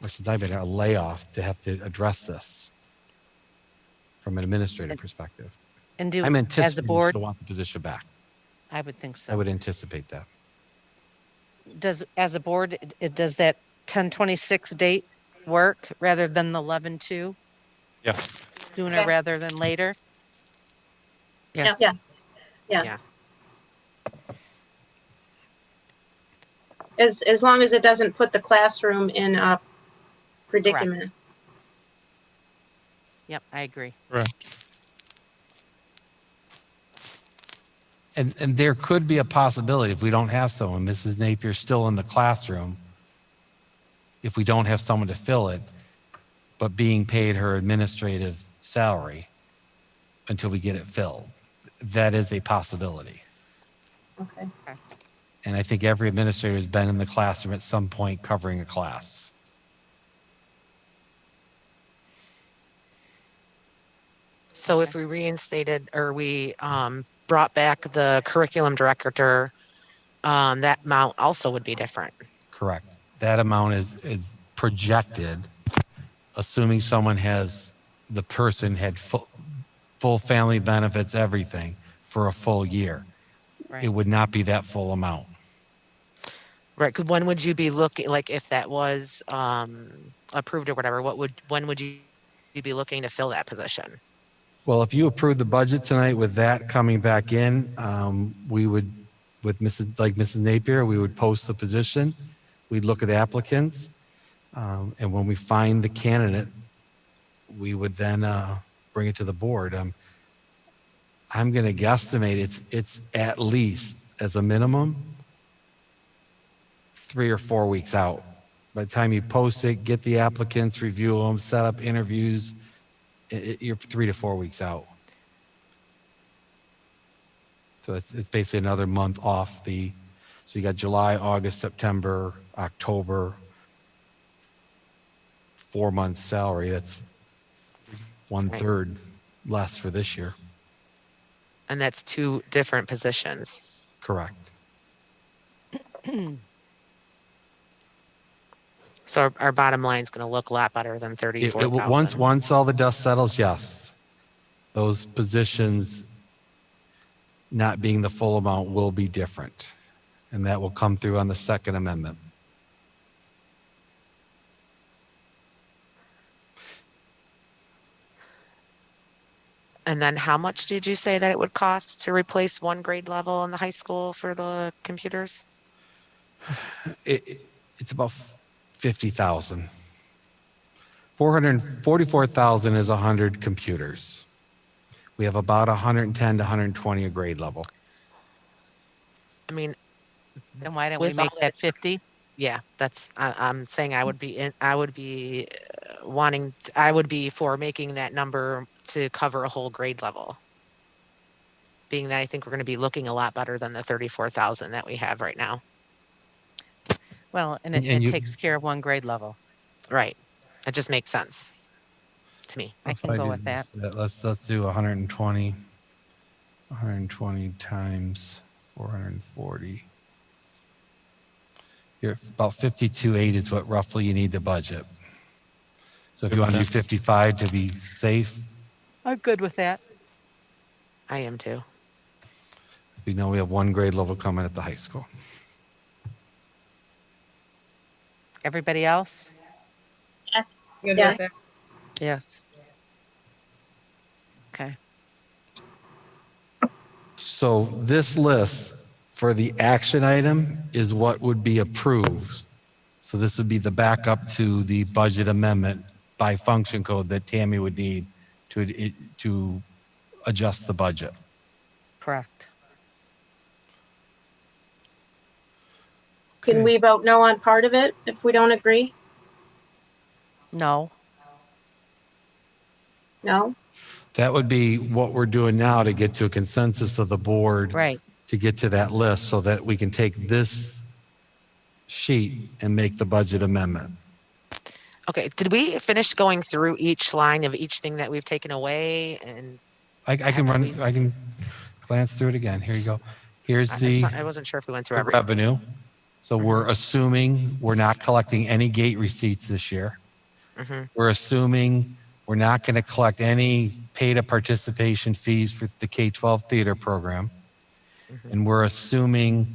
since I've been in a layoff to have to address this from an administrative perspective. And do I'm as a anticipating board, she'll want the position back. I would think so. I would anticipate that. As a board, does that 10/26 date work rather than the 11/2? Yeah. Sooner Okay. rather than later? Yes. Yes. Yes. Yeah. As long as it doesn't put the classroom in a predicament. Yep, I agree. And there could be a possibility if we don't have someone, Mrs. Napier still in the classroom, if we don't have someone to fill it, but being paid her administrative salary until we get it filled. That is a possibility. Okay. And I think every administrator has been in the classroom at some point covering a class. So if we reinstated or we brought back the curriculum director, that amount also would be different. Correct. That amount is projected, assuming the person had full family benefits, everything for a full year. Right. It would not be that full amount. Right. 'Cause when would you be looking, like if that was approved or whatever, when would you be looking to fill that position? Well, if you approve the budget tonight with that coming back in, we would, with Mrs. Napier, we would post the position. We'd look at applicants. And when we find the candidate, we would then bring it to the board. I'm going to guesstimate it's at least, as a minimum, 3 or 4 weeks out By the time you post it, get the applicants, review them, set up interviews, you're 3 to 4 weeks out. So it's basically another month off so you got July, August, September, October, 4 months salary. That's 1/3 less for this year. And that's 2 different positions. Correct. So our bottom line is going to look a lot better than 34,000. Once all the dust settles, yes, those positions not being the full amount will be different. And that will come through on the second amendment. And then how much did you say that it would cost to replace 1 grade level in the high school for the computers? It's about 50,000. 444,000 is 100 computers. We have about 110 to 120 a grade level. I mean, Then why don't we With make all that 50? yeah, I'm saying I would be for making that number to cover a whole grade level. Being that I think we're going to be looking a lot better than the 34,000 that we have right now. Well, and And it you- takes care of 1 grade level. Right. It just makes sense to me. I If can go do with that. this, let's do 120 times 440. You're about 52.8 is what roughly you need to budget. So if you want to do 55 to be safe, I'm good with that. I am too. we know we have 1 grade level coming at the high school. Everybody else? Yes. Good with that? Yes. Yes. Okay. So this list for the action item is what would be approved. So this would be the backup to the budget amendment by function code that Tammy would need to adjust the budget. Correct. Can we vote no on part of it if we don't agree? No. No? That would be what we're doing now to get to a consensus of the board. Right. To get to that list so that we can take this sheet and make the budget amendment. Okay. Did we finish going through each line of each thing that we've taken away? And I can glance through it again. Here you go. Here's I wasn't sure if we went through the everything. revenue. So we're assuming we're not collecting any gate receipts this year. Mm-hmm. We're assuming we're not going to collect any paid participation fees for the K-12 theater program. And we're assuming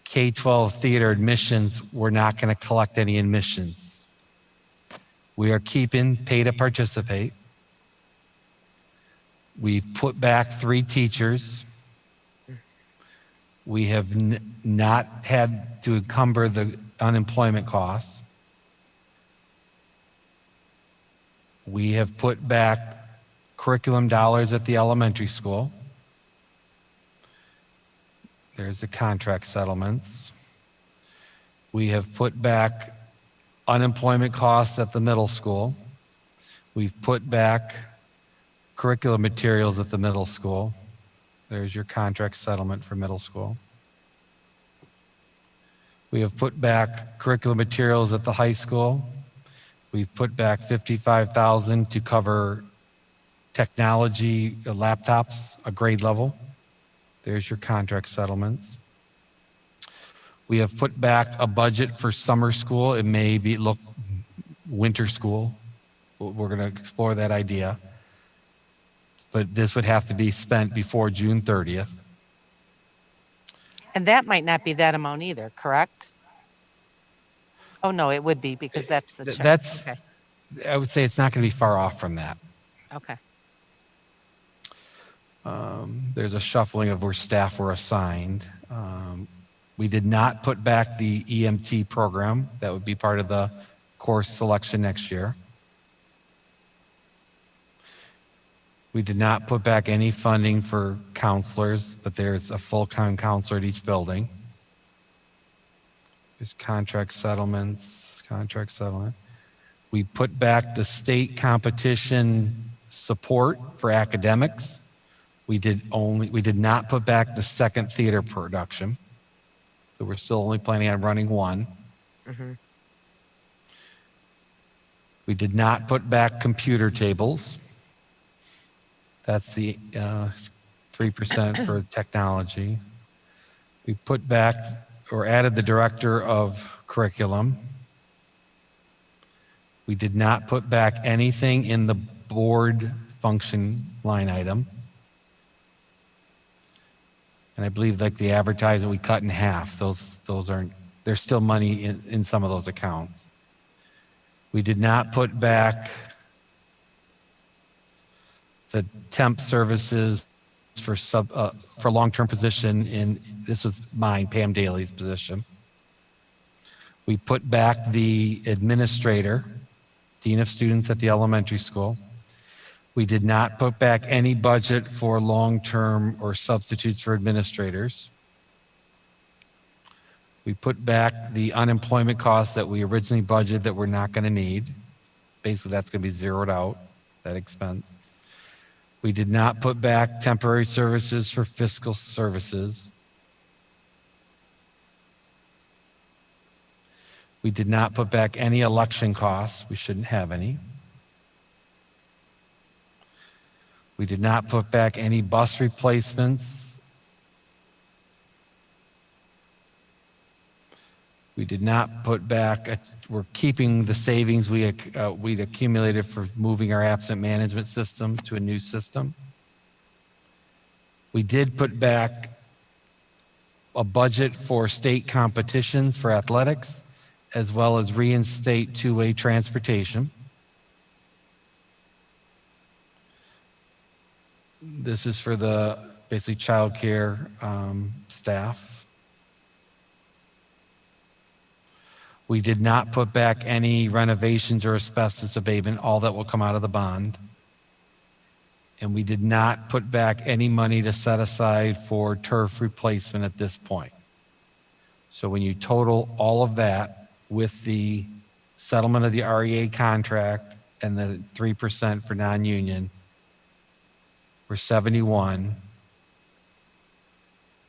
K-12 theater admissions, we're not going to collect any admissions. We are keeping pay to participate. We've put back 3 teachers. We have not had to encumber the unemployment costs. We have put back curriculum dollars at the elementary school. There's the contract settlements. We have put back unemployment costs at the middle school. We've put back curriculum materials at the middle school. There's your contract settlement for middle school. We have put back curriculum materials at the high school. We've put back $55,000 to cover technology laptops, a grade level. There's your contract settlements. We have put back a budget for summer school. It may be winter school. We're going to explore that idea. But this would have to be spent before June 30th. And that might not be that amount either, correct? Oh, no, it would be because that's the check. Okay. I would say it's not going to be far off from that. Okay. There's a shuffling of where staff were assigned. We did not put back the EMT program. That would be part of the course selection next year. We did not put back any funding for counselors, but there's a full-time counselor at each building. There's contract settlement. We put back the state competition support for academics. We did not put back the second theater production. So we're still only planning on running one. Mhm. We did not put back computer tables. That's the 3% for technology. We put back or added the director of curriculum. We did not put back anything in the board function line item. And I believe like the advertising we cut in half. Those aren't, there's still money in some of those accounts. We did not put back the temp services for long-term position this was mine, Pam Daly's position. We put back the administrator, dean of students at the elementary school. We did not put back any budget for long-term or substitutes for administrators. We put back the unemployment costs that we originally budgeted that we're not going to need. Basically, that's going to be zeroed out, that expense. We did not put back temporary services for fiscal services. We did not put back any election costs. We shouldn't have any. We did not put back any bus replacements. We did not put back, we're keeping the savings we'd accumulated for moving our absent management system to a new system. We did put back a budget for state competitions for athletics, as well as reinstate two-way transportation. This is for the basically childcare staff. We did not put back any renovations or asbestos abatement, all that will come out of the bond. And we did not put back any money to set aside for turf replacement at this point. So when you total all of that with the settlement of the REA contract and the 3% for non-union, we're 71.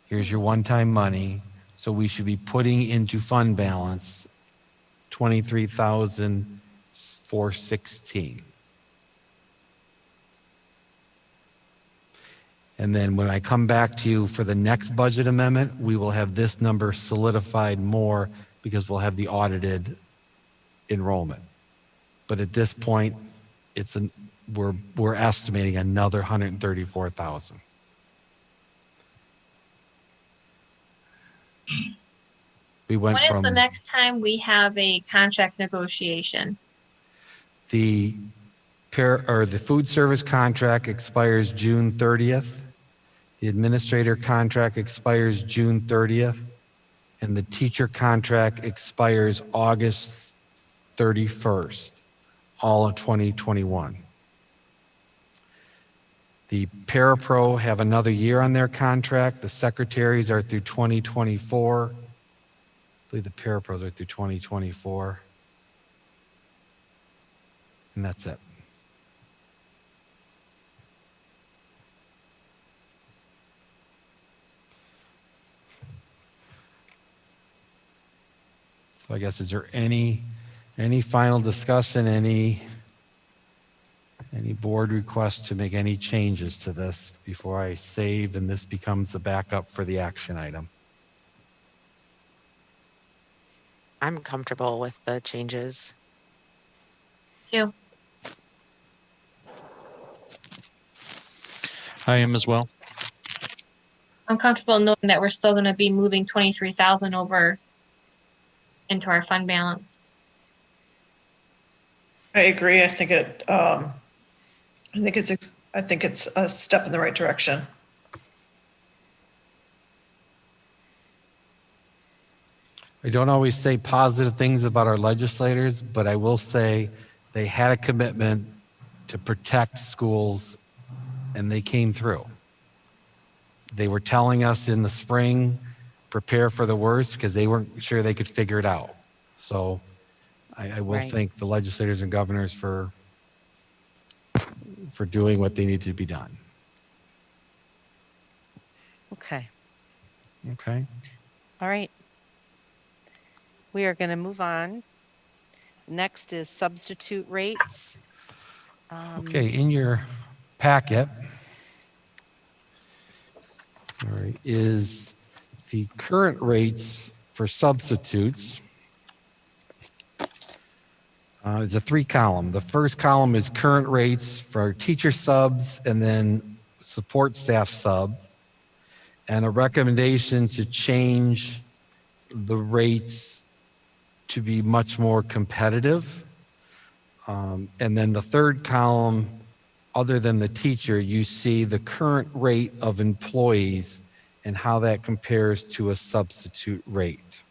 Here's your one-time money. So we should be putting into fund balance $23,416. And then when I come back to you for the next budget amendment, we will have this number solidified more because we'll have the audited enrollment. But at this point, we're estimating another 134,000. We went When is from the next time we have a contract negotiation? the food service contract expires June 30th. The administrator contract expires June 30th. And the teacher contract expires August 31st, all of 2021. The parapro have another year on their contract. The secretaries are through 2024. I believe the parapros are through 2024. And that's it. So I guess, is there any final discussion, any board request to make any changes to this before I save and this becomes the backup for the action item? I'm comfortable with the changes. Too. I am as well. I'm comfortable knowing that we're still going to be moving 23,000 over into our fund balance. I agree. I think it's a step in the right direction. I don't always say positive things about our legislators, but I will say they had a commitment to protect schools and they came through. They were telling us in the spring prepare for the worst because they weren't sure they could figure it out. So I will thank the legislators and governors for doing what they need to be done. Okay. Okay. All right. We are going to move on. Next is substitute rates. Okay, in your packet, all right, is the current rates for substitutes. It's a 3-column. The first column is current rates for teacher subs and then support staff subs, and a recommendation to change the rates to be much more competitive. And then the third column, other than the teacher, you see the current rate of employees and how that compares to a substitute rate.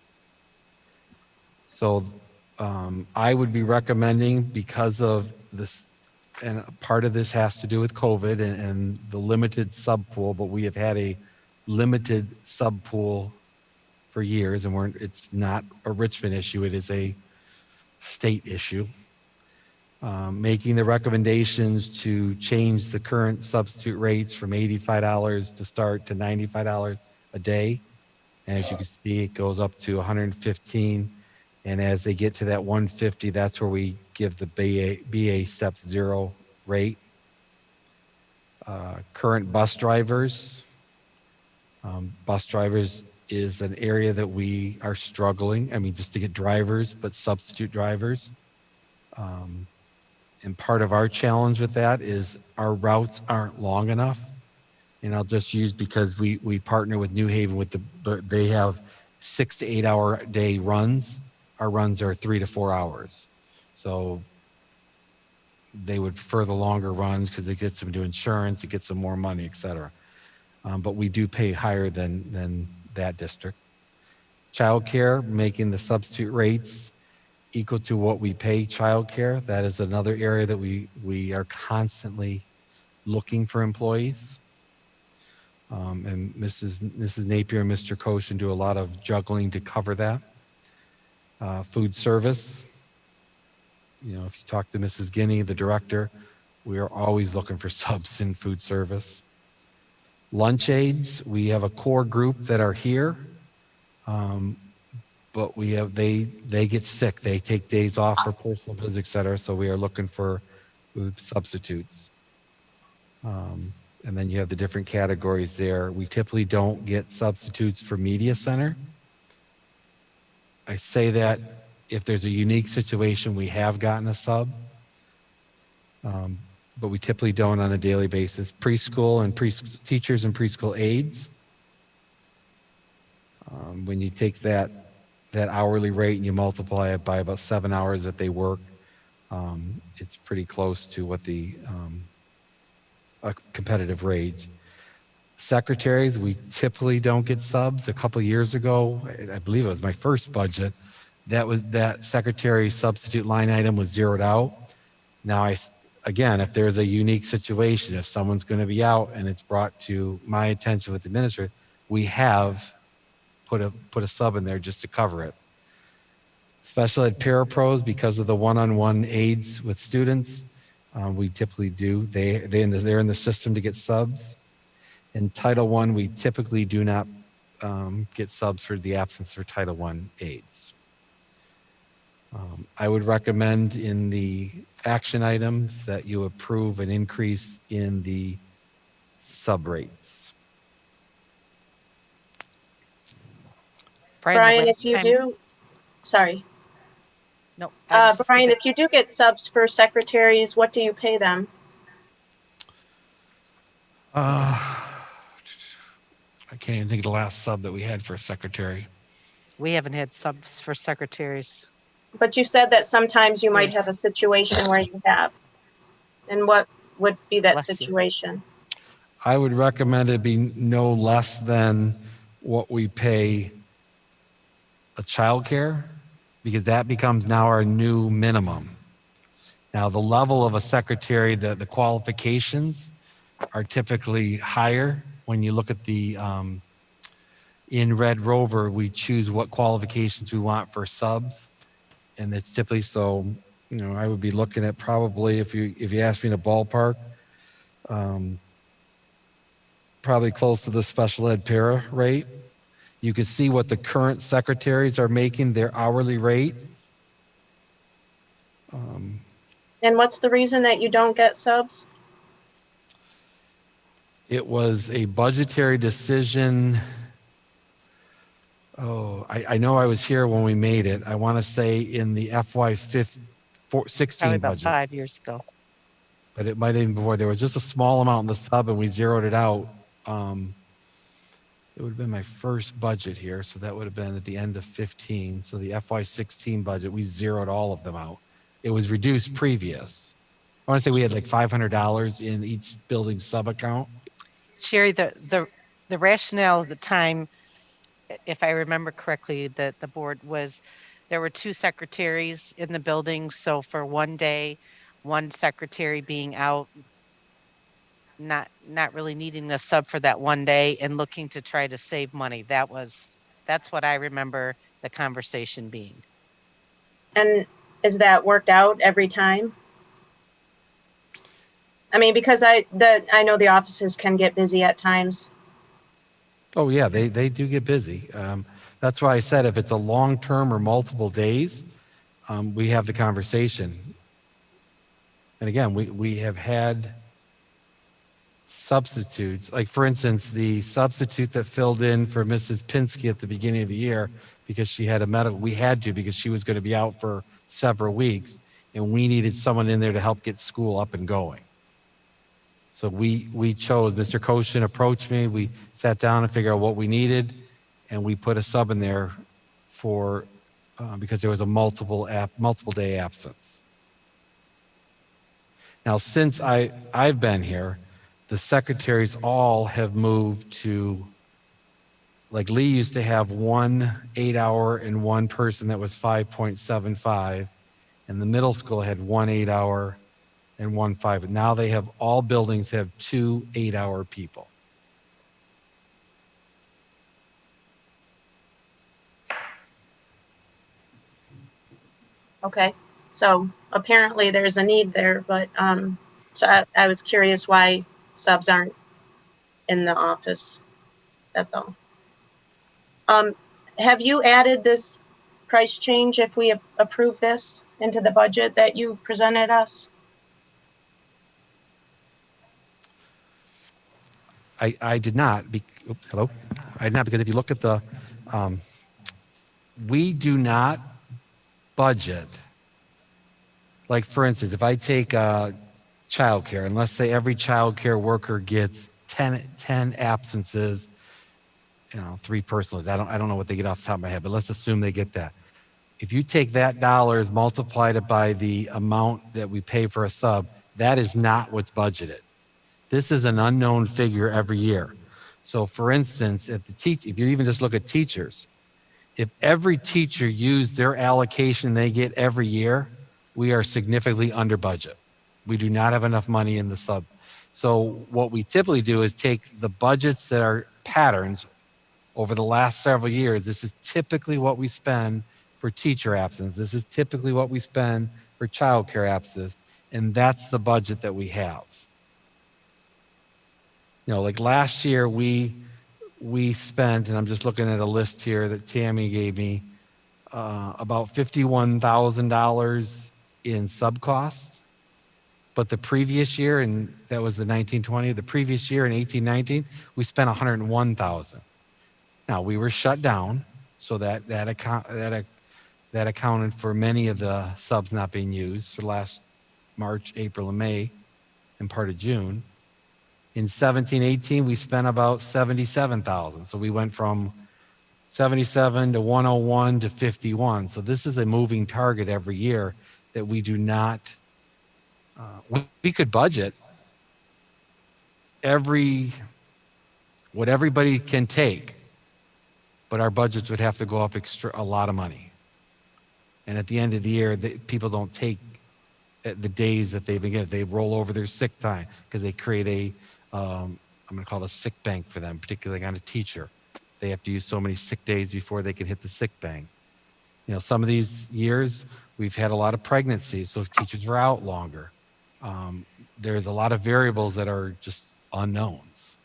So I would be recommending, because of this, and part of this has to do with COVID and the limited sub pool, but we have had a limited sub pool for years, and it's not a Richmond issue, it is a state issue. Making the recommendations to change the current substitute rates from $85 to start to $95 a day. And as you can see, it goes up to $115. And as they get to that $150, that's where we give the BA step 0 rate. Current bus drivers. Bus drivers is an area that we are struggling. I mean, just to get drivers, but substitute drivers. And part of our challenge with that is our routes aren't long enough. And I'll just use, because we partner with New Haven they have 6 to 8 hour day runs. Our runs are 3 to 4 hours. So they would prefer the longer runs because it gets them to insurance, it gets them more money, et cetera. But we do pay higher than that district. Childcare, making the substitute rates equal to what we pay childcare. That is another area that we are constantly looking for employees. And Mrs. Napier and Mr. Koshin do a lot of juggling to cover that. Food service. You know, if you talk to Mrs. Guinea, the director, we are always looking for subs in food service. Lunch aides, we have a core group that are here. But they get sick. They take days off for personal visits, et cetera. So we are looking for food substitutes. And then you have the different categories there. We typically don't get substitutes for media center. I say that if there's a unique situation, we have gotten a sub, but we typically don't on a daily basis. Preschool and teachers and preschool aides. When you take that hourly rate and you multiply it by about 7 hours that they work, it's pretty close to what a competitive rate. Secretaries, we typically don't get subs. A couple of years ago, I believe it was my first budget, that secretary substitute line item was zeroed out. Now, again, if there's a unique situation, if someone's going to be out and it's brought to my attention with the administrator, we have put a sub in there just to cover it. Special ed parapros, because of the one-on-one aids with students, we typically do. They're in the system to get subs. In Title I, we typically do not get subs for the absence for Title I aids. I would recommend in the action items that you approve an increase in the sub rates. Brian, if you do, sorry. No. Brian, if you do get subs for secretaries, what do you pay them? I can't even think of the last sub that we had for a secretary. We haven't had subs for secretaries. But you said that sometimes you might have a situation where you have. And what would be that situation? I would recommend it be no less than what we pay a childcare, because that becomes now our new minimum. Now, the level of a secretary, the qualifications are typically higher when you look at the In Red Rover, we choose what qualifications we want for subs. And it's typically, so, you know, I would be looking at probably, if you ask me in a ballpark, probably close to the special ed para rate. You can see what the current secretaries are making their hourly rate. And what's the reason that you don't get subs? It was a budgetary decision. Oh, I know I was here when we made it. I want to say in the FY16 Probably about budget, 5 years ago. but it might have been before. There was just a small amount in the sub and we zeroed it out. It would have been my first budget here. So that would have been at the end of 15. So the FY16 budget, we zeroed all of them out. It was reduced previous. I want to say we had like $500 in each building sub account. Sherry, the rationale at the time, if I remember correctly, that the board was, there were 2 secretaries in the building. So for one day, one secretary being out, not really needing a sub for that one day and looking to try to save money. That's what I remember the conversation being. And is that worked out every time? I mean, because I know the offices can get busy at times. Oh yeah, they do get busy. That's why I said if it's a long-term or multiple days, we have the conversation. And again, we have had substitutes. Like for instance, the substitute that filled in for Mrs. Pinsky at the beginning of the year because she had a medical, we had to because she was going to be out for several weeks and we needed someone in there to help get school up and going. So we chose, Mr. Koshin approached me, we sat down and figured out what we needed, and we put a sub in there for, because there was a multiple day absence. Now, since I've been here, the secretaries all have moved to, like Lee used to have 1 8-hour and one person that was 5.75, and the middle school had 1 8-hour and 1 5. Now they have, all buildings have 2 8-hour people. Okay, so apparently there's a need there, but so I was curious why subs aren't in the office. That's all. Have you added this price change if we approve this into the budget that you presented us? I did not. Hello? I did not, because if you look at the, we do not budget. Like for instance, if I take childcare, and let's say every childcare worker gets 10 absences, 3 personal. I don't know what they get off the top of my head, but let's assume they get that. If you take that dollars, multiplied it by the amount that we pay for a sub, that is not what's budgeted. This is an unknown figure every year. So for instance, if you even just look at teachers, if every teacher used their allocation they get every year, we are significantly under budget. We do not have enough money in the sub. So what we typically do is take the budgets that are patterns over the last several years. This is typically what we spend for teacher absence. This is typically what we spend for childcare absence. And that's the budget that we have. Like last year we spent, and I'm just looking at a list here that Tammy gave me, about $51,000 in sub cost. But the previous year, and that was the 1920, the previous year in 1819, we spent $101,000. Now we were shut down, so that accounted for many of the subs not being used for last March, April, and May, and part of June. In 17-18, we spent about $77,000. So we went from 77 to 101 to 51. So this is a moving target every year that we do not, we could budget what everybody can take, but our budgets would have to go up a lot of money. And at the end of the year, people don't take the days that they've been getting. They roll over their sick time because they create I'm going to call it a sick bank for them, particularly on a teacher. They have to use so many sick days before they can hit the sick bank. You know, some of these years we've had a lot of pregnancies, so teachers are out longer. There's a lot of variables that are just unknowns.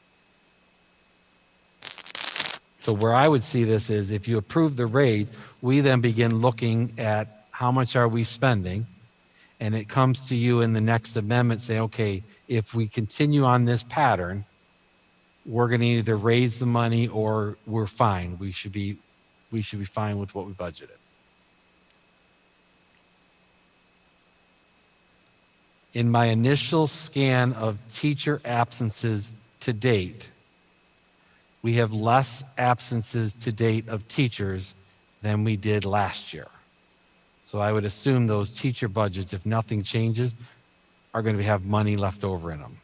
So where I would see this is if you approve the raise, we then begin looking at how much are we spending, and it comes to you in the next amendment saying, okay, if we continue on this pattern, we're going to either raise the money or we're fine. We should be fine with what we budgeted. In my initial scan of teacher absences to date, we have less absences to date of teachers than we did last year. So I would assume those teacher budgets, if nothing changes, are going to have money left over in them.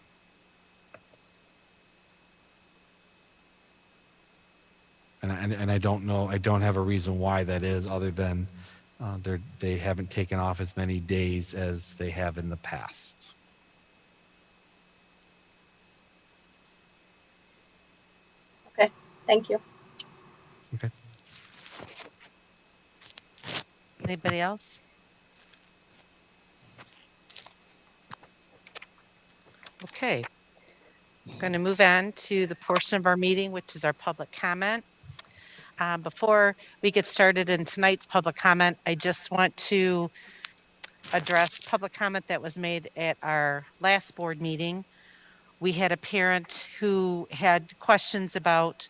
And I don't know, I don't have a reason why that is other than they haven't taken off as many days as they have in the past. Okay, thank you. Okay. Anybody else? Okay. I'm going to move on to the portion of our meeting, which is our public comment. Before we get started in tonight's public comment, I just want to address public comment that was made at our last board meeting. We had a parent who had questions about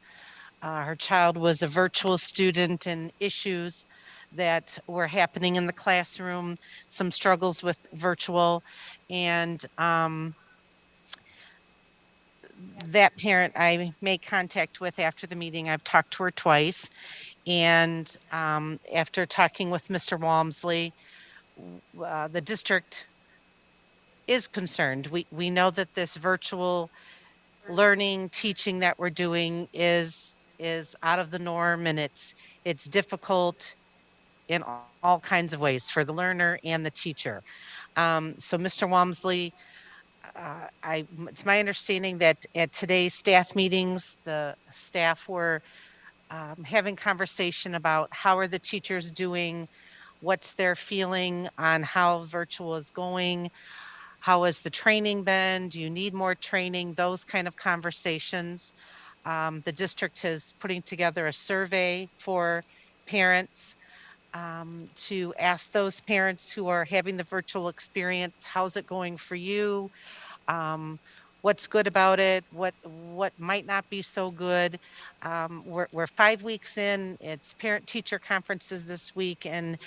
her child was a virtual student and issues that were happening in the classroom, some struggles with virtual, and that parent I made contact with after the meeting. I've talked to her twice, and after talking with Mr. Walmsley, the district is concerned. We know that this virtual learning, teaching that we're doing is out of the norm, and it's difficult in all kinds of ways for the learner and the teacher. So Mr. Walmsley, it's my understanding that at today's staff meetings, the staff were having conversation about how are the teachers doing, what's their feeling on how virtual is going, how has the training been, do you need more training, those kind of conversations. The district is putting together a survey for parents to ask those parents who are having the virtual experience, how's it going for you? What's good about it? What might not be so good? We're 5 weeks in. It's parent-teacher conferences this week, and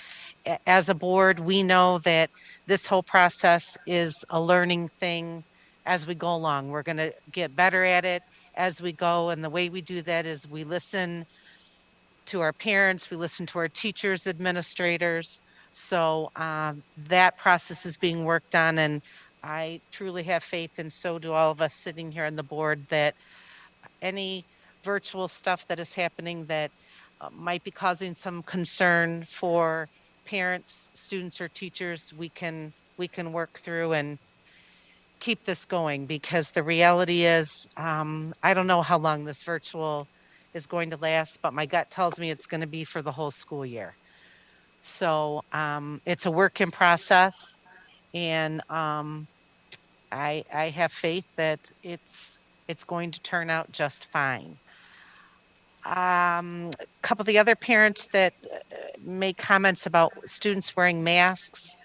as a board, we know that this whole process is a learning thing as we go along. We're going to get better at it as we go, and the way we do that is we listen to our parents, we listen to our teachers, administrators. So that process is being worked on, and I truly have faith, and so do all of us sitting here on the board, that any virtual stuff that is happening that might be causing some concern for parents, students, or teachers, we can work through and keep this going, because the reality is, I don't know how long this virtual is going to last, but my gut tells me it's going to be for the whole school year. So it's a work in process, and I have faith that it's going to turn out just fine. A couple of the other parents that made comments about students wearing masks,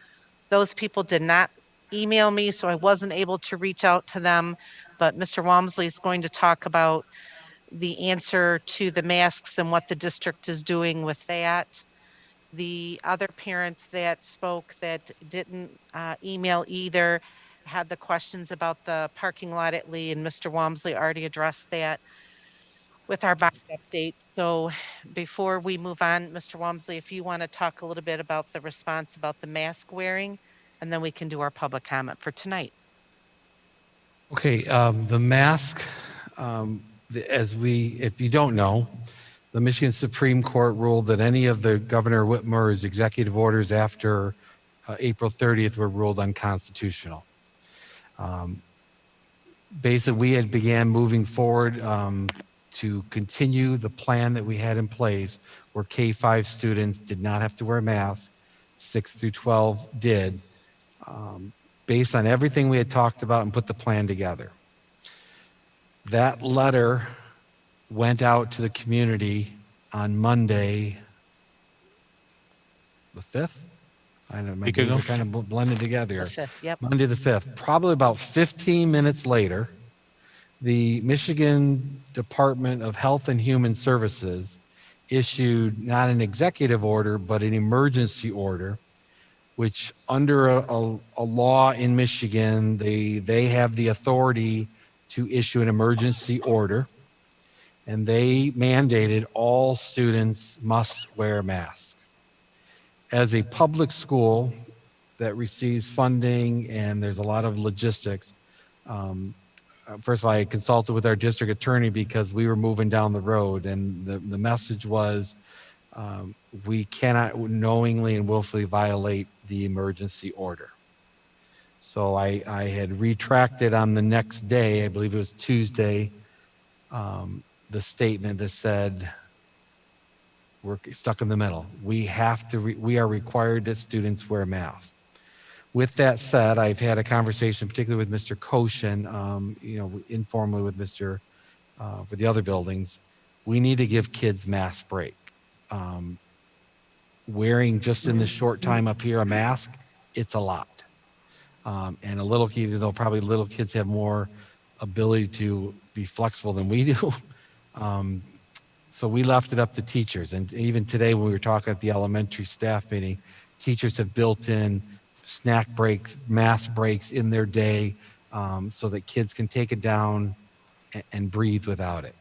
those people did not email me, so I wasn't able to reach out to them, but Mr. Walmsley is going to talk about the answer to the masks and what the district is doing with that. The other parent that spoke that didn't email either had the questions about the parking lot at Lee, and Mr. Walmsley already addressed that with our bond update. So before we move on, Mr. Walmsley, if you want to talk a little bit about the response about the mask wearing, and then we can do our public comment for tonight. Okay, the mask, if you don't know, the Michigan Supreme Court ruled that any of the Governor Whitmer's executive orders after April 30th were ruled unconstitutional. Basically, we had began moving forward to continue the plan that we had in place where K-5 students did not have to wear masks, 6 through 12 did, based on everything we had talked about and put the plan together. That letter went out to the community on Monday, the 5th? I don't know, my days are kind of blended together here. The 5th, yep. Monday the 5th. Probably about 15 minutes later, the Michigan Department of Health and Human Services issued not an executive order, but an emergency order, which under a law in Michigan, they have the authority to issue an emergency order, and they mandated all students must wear masks. As a public school that receives funding and there's a lot of logistics, first of all, I consulted with our district attorney because we were moving down the road, and the message was we cannot knowingly and willfully violate the emergency order. So I had retracted on the next day, I believe it was Tuesday, the statement that said, we're stuck in the middle. We are required that students wear masks. With that said, I've had a conversation, particularly with Mr. Koshin, informally with Mr. For the other buildings. We need to give kids mask break. Wearing just in the short time up here a mask, it's a lot. And a little kid, even though probably little kids have more ability to be flexible than we do. So we left it up to teachers. And even today when we were talking at the elementary staff meeting, teachers have built in snack breaks, mask breaks in their day so that kids can take it down and breathe without it.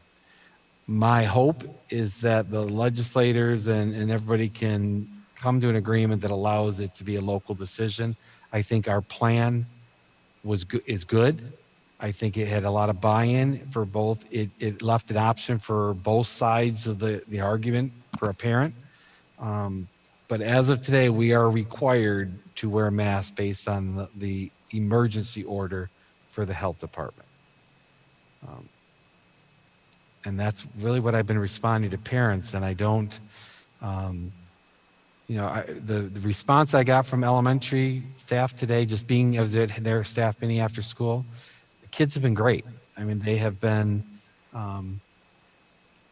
My hope is that the legislators and everybody can come to an agreement that allows it to be a local decision. I think our plan is good. I think it had a lot of buy-in for both. It left an option for both sides of the argument for a parent. But as of today, we are required to wear masks based on the emergency order for the health department. And that's really what I've been responding to parents. And I don't, the response I got from elementary staff today, just being as their staff meeting after school, the kids have been great. I mean, they have been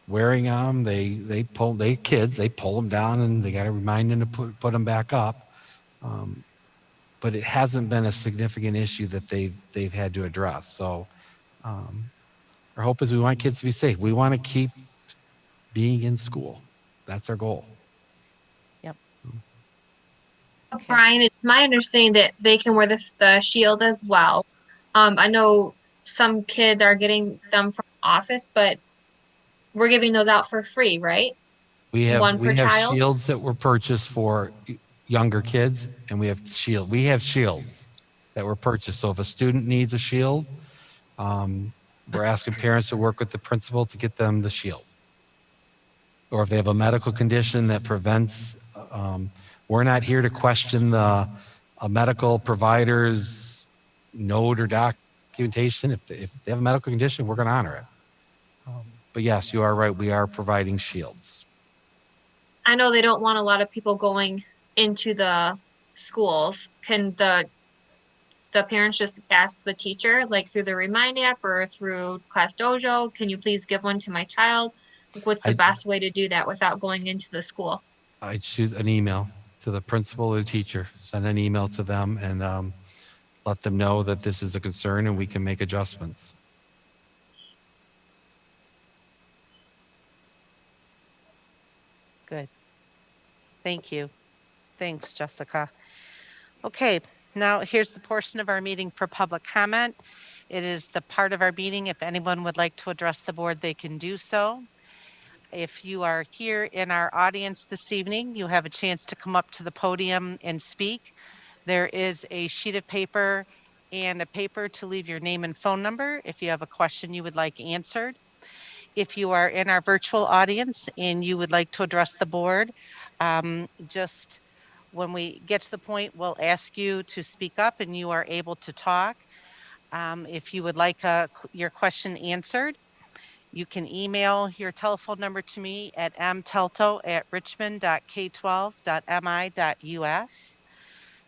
wearing them. They pull them down, and they got to remind them to put them back up. But it hasn't been a significant issue that they've had to address. So our hope is we want kids to be safe. We want to keep being in school. That's our goal. Yep. Okay. Brian, it's my understanding that they can wear the shield as well. I know some kids are getting them from office, but we're giving those out for free, right? We have child? shields that were purchased for younger kids, and we have shields that were purchased. So if a student needs a shield, we're asking parents to work with the principal to get them the shield. Or if they have a medical condition that prevents, we're not here to question a medical provider's note or documentation. If they have a medical condition, we're going to honor it. But yes, you are right. We are providing shields. I know they don't want a lot of people going into the schools. Can the parents just ask the teacher, like through the Remind app or through Class Dojo, can you please give one to my child? Like, what's the best way to do that without going into the school? I'd shoot an email to the principal or the teacher, send an email to them, and let them know that this is a concern and we can make adjustments. Good. Thank you. Thanks, Jessica. Okay, now here's the portion of our meeting for public comment. It is the part of our meeting, if anyone would like to address the board, they can do so. If you are here in our audience this evening, you have a chance to come up to the podium and speak. There is a sheet of paper and a paper to leave your name and phone number if you have a question you would like answered. If you are in our virtual audience and you would like to address the board, just when we get to the point, we'll ask you to speak up and you are able to talk. If you would like your question answered, You can email your telephone number to me at mtelto@richmond.k12.mi.us.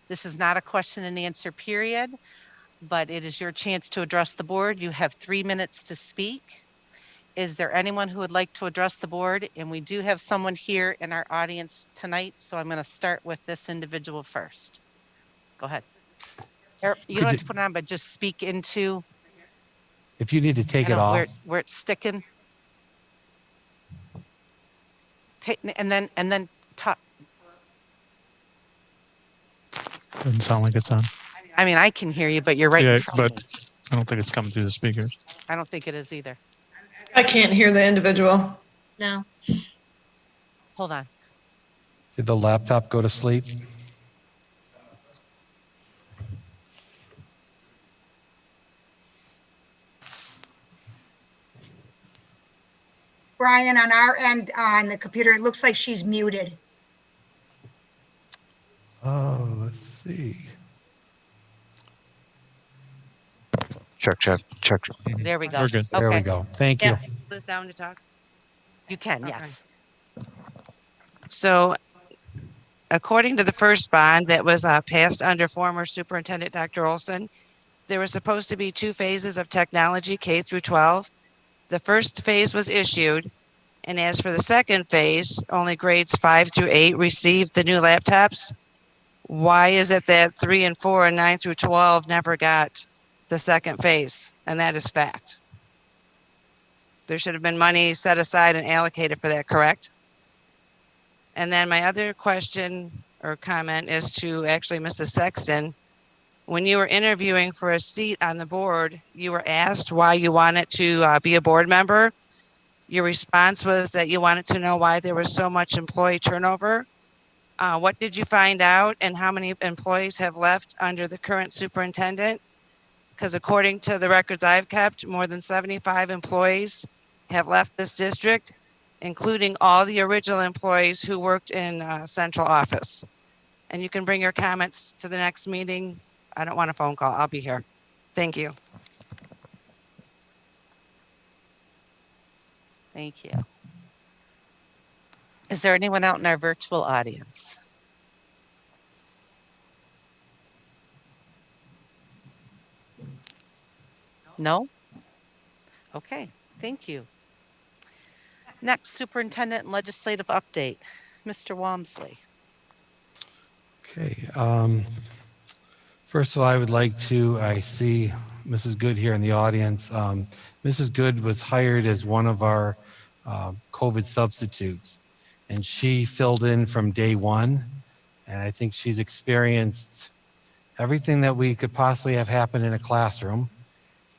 This is not a question and answer period, but it is your chance to address the board. You have 3 minutes to speak. Is there anyone who would like to address the board? And we do have someone here in our audience tonight, so I'm going to start with this individual first. Go ahead. You don't have to put it on, but just speak into. If you need to take it off. Where it's sticking. And then talk. Doesn't sound like it's on. I mean, I can hear you, but you're right in front of me. I don't think it's coming through the speakers. I don't think it is either. I can't hear the individual. No. Hold on. Did the laptop go to sleep? Brian, on our end on the computer, it looks like she's muted. Oh, let's see. Check. There we go. We're good. There we go. Thank you. This down to talk? You can, Okay. yes. So according to the first bond that was passed under former Superintendent Dr. Olson, there was supposed to be 2 phases of technology, K through 12. The first phase was issued, and as for the second phase, only grades 5 through 8 received the new laptops. Why is it that 3 and 4 and 9 through 12 never got the second phase? And that is fact. There should have been money set aside and allocated for that, correct? And then my other question or comment is to actually Mrs. Sexton. When you were interviewing for a seat on the board, you were asked why you wanted to be a board member. Your response was that you wanted to know why there was so much employee turnover. What did you find out, and how many employees have left under the current superintendent? Because according to the records I've kept, more than 75 employees have left this district, including all the original employees who worked in central office. And you can bring your comments to the next meeting. I don't want a phone call. I'll be here. Thank you. Thank you. Is there anyone out in our virtual audience? No? Okay, thank you. Next, Superintendent and Legislative Update. Mr. Walmsley. Okay. First of all, I would like to, I see Mrs. Good here in the audience. Mrs. Good was hired as one of our COVID substitutes, and she filled in from day one. And I think she's experienced everything that we could possibly have happen in a classroom.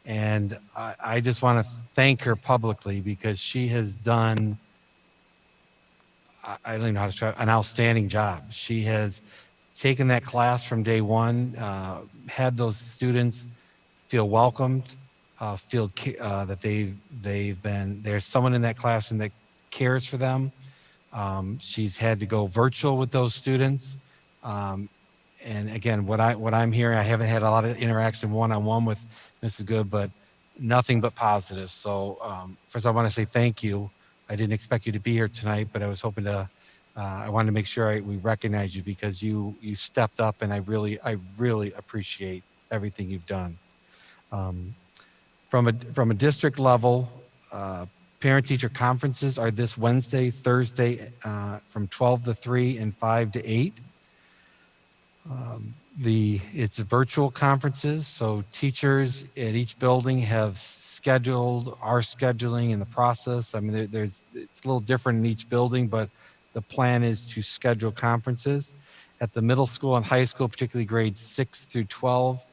And I just want to thank her publicly because she has done, I don't even know how to describe, an outstanding job. She has taken that class from day one, had those students feel welcomed, feel that there's someone in that classroom that cares for them. She's had to go virtual with those students. And again, what I'm hearing, I haven't had a lot of interaction one-on-one with Mrs. Good, but nothing but positive. So first I want to say thank you. I didn't expect you to be here tonight, but I was hoping to, I wanted to make sure we recognize you because you stepped up, and I really appreciate everything you've done. From a district level, parent-teacher conferences are this Wednesday, Thursday, from 12 to 3 and 5 to 8. It's virtual conferences, so teachers at each building have are scheduling in the process. I mean, it's a little different in each building, but the plan is to schedule conferences at the middle school and high school, particularly grades 6 through 12,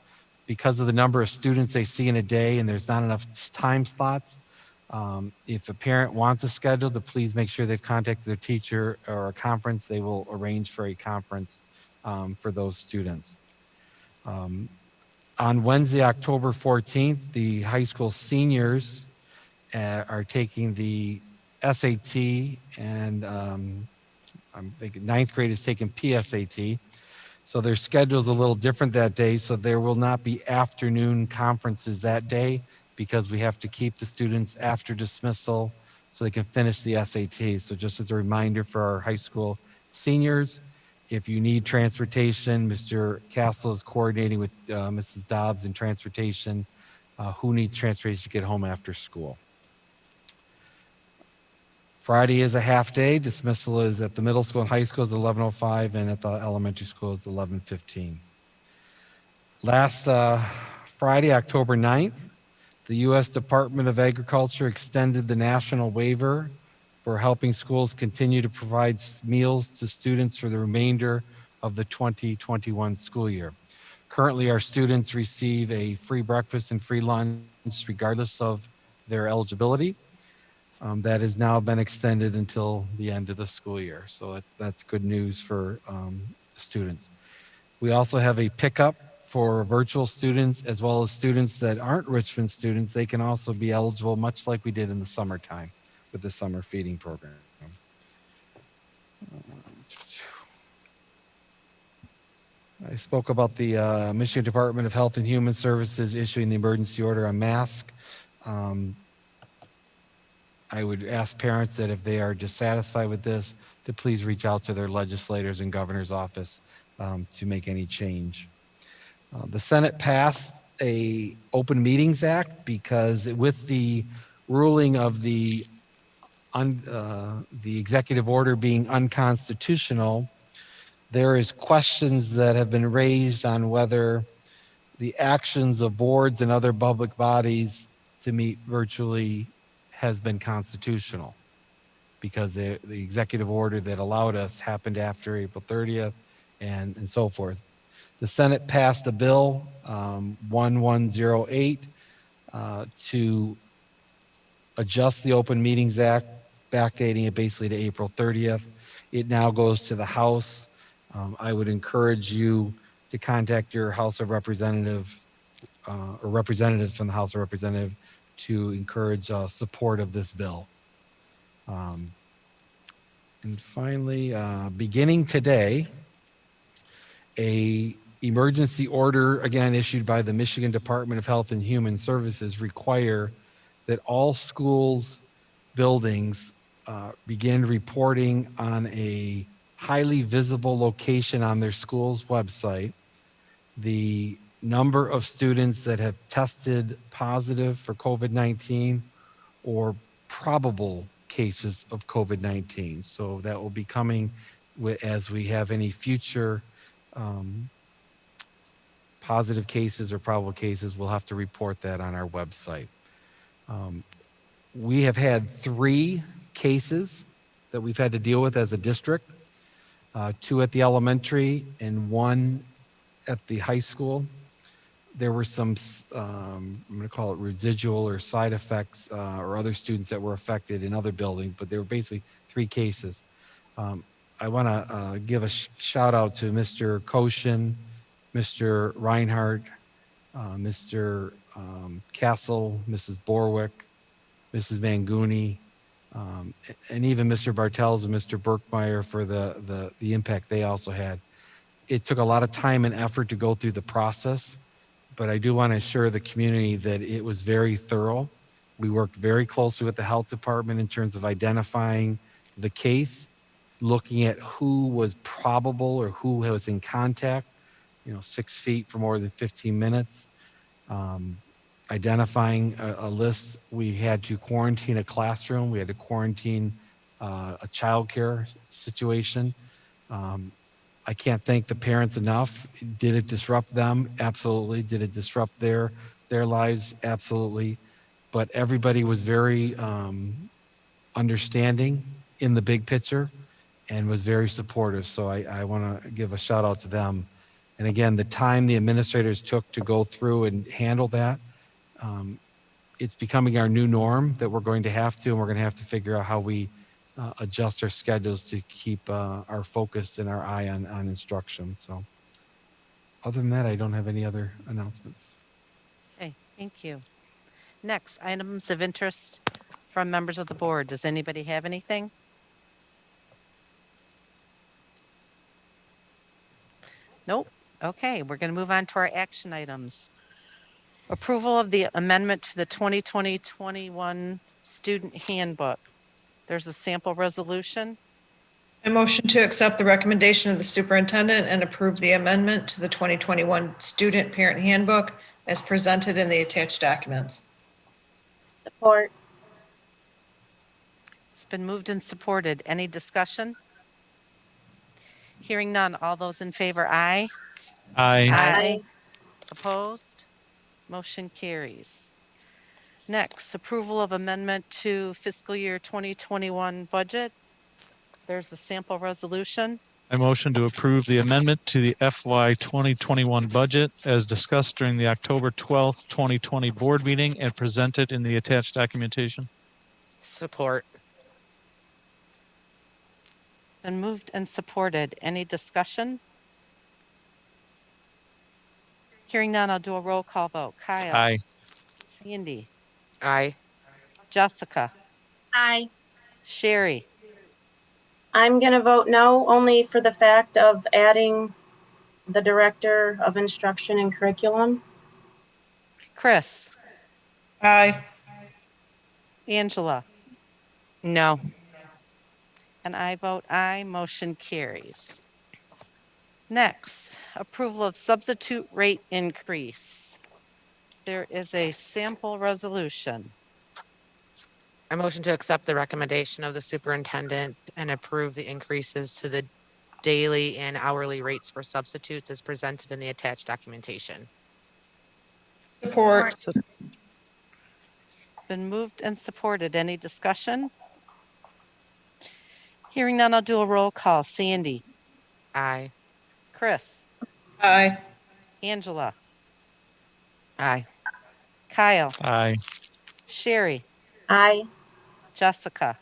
because of the number of students they see in a day and there's not enough time slots. If a parent wants a schedule, to please make sure they've contacted their teacher or a conference. They will arrange for a conference for those students. On Wednesday, October 14th, the high school seniors are taking the SAT, and I'm thinking 9th grade is taking PSAT. So their schedule's a little different that day, so there will not be afternoon conferences that day because we have to keep the students after dismissal so they can finish the SAT. So just as a reminder for our high school seniors, if you need transportation, Mr. Castle is coordinating with Mrs. Dobbs in transportation. Who needs transportation to get home after school? Friday is a half day. Dismissal is at the middle school and high school is 11:05, and at the elementary school is 11:15. Last Friday, October 9th, the U.S. Department of Agriculture extended the national waiver for helping schools continue to provide meals to students for the remainder of the 2021 school year. Currently, our students receive a free breakfast and free lunch regardless of their eligibility. That has now been extended until the end of the school year. So that's good news for students. We also have a pickup for virtual students as well as students that aren't Richmond students. They can also be eligible, much like we did in the summertime with the summer feeding program. I spoke about the Michigan Department of Health and Human Services issuing the emergency order on masks. I would ask parents that if they are dissatisfied with this, to please reach out to their legislators and governor's office to make any change. The Senate passed a Open Meetings Act because with the ruling of the executive order being unconstitutional, there is questions that have been raised on whether the actions of boards and other public bodies to meet virtually has been constitutional, because the executive order that allowed us happened after April 30th and so forth. The Senate passed a bill, 1108, to adjust the Open Meetings Act, backdating it basically to April 30th. It now goes to the House. I would encourage you to contact your House of Representative or representatives from the House of Representative to encourage support of this bill. And finally, beginning today, a emergency order, again issued by the Michigan Department of Health and Human Services, require that all schools, buildings begin reporting on a highly visible location on their school's website the number of students that have tested positive for COVID-19 or probable cases of COVID-19. So that will be coming as we have any future positive cases or probable cases. We'll have to report that on our website. We have had 3 cases that we've had to deal with as a district, 2 at the elementary and 1 at the high school. There were some, I'm going to call it residual or side effects or other students that were affected in other buildings, but there were basically 3 cases. I want to give a shout out to Mr. Koshin, Mr. Reinhardt, Mr. Castle, Mrs. Borwick, Mrs. Manguni, and even Mr. Bartels and Mr. Berkmeyer for the impact they also had. It took a lot of time and effort to go through the process, but I do want to assure the community that it was very thorough. We worked very closely with the health department in terms of identifying the case, looking at who was probable or who was in contact, 6 feet for more than 15 minutes, identifying a list. We had to quarantine a classroom. We had to quarantine a childcare situation. I can't thank the parents enough. Did it disrupt them? Absolutely. Did it disrupt their lives? Absolutely. But everybody was very understanding in the big picture and was very supportive. So I want to give a shout out to them. And again, the time the administrators took to go through and handle that, it's becoming our new norm that we're going to have to, and we're going to have to figure out how we adjust our schedules to keep our focus and our eye on instruction. So other than that, I don't have any other announcements. Okay, thank you. Next, items of interest from members of the board. Does anybody have anything? Nope. Okay, we're going to move on to our action items. Approval of the amendment to the 2020-21 Student Handbook. There's a sample resolution. I motion to accept the recommendation of the superintendent and approve the amendment to the 2021 Student Parent Handbook as presented in the attached documents. Support. It's been moved and supported. Any discussion? Hearing none. All those in favor, aye. Aye. Aye. Opposed? Motion carries. Next, approval of amendment to fiscal year 2021 budget. There's a sample resolution. I motion to approve the amendment to the FY 2021 budget as discussed during the October 12th, 2020 board meeting and presented in the attached documentation. Support. Been moved and supported. Any discussion? Hearing none, I'll do a roll call vote. Kyle. Aye. Sandy. Aye. Jessica. Aye. Sherry. I'm going to vote no, only for the fact of adding the Director of Instruction and Curriculum. Chris. Aye. Angela. No. And I vote aye. Motion carries. Next, approval of substitute rate increase. There is a sample resolution. I motion to accept the recommendation of the superintendent and approve the increases to the daily and hourly rates for substitutes as presented in the attached documentation. Support. Been moved and supported. Any discussion? Hearing none, I'll do a roll call. Sandy. Aye. Chris. Aye. Angela. Aye. Kyle. Aye. Sherry. Aye. Jessica.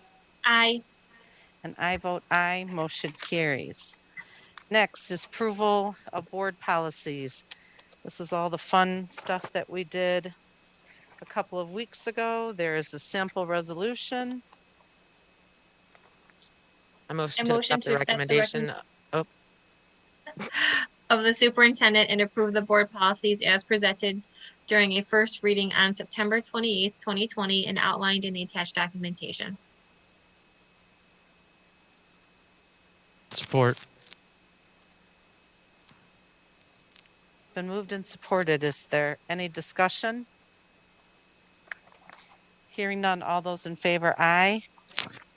Aye. And I vote aye. Motion carries. Next is approval of board policies. This is all the fun stuff that we did a couple of weeks ago. There is a sample resolution. I motion to accept the recommendation. Of the superintendent and approve the board policies as presented during a first reading on September 28th, 2020, and outlined in the attached documentation. Support. Been moved and supported. Is there any discussion? Hearing none. All those in favor, aye.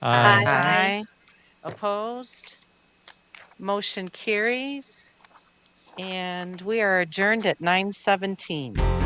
Aye. Aye. Opposed? Motion carries. And we are adjourned at 9:17.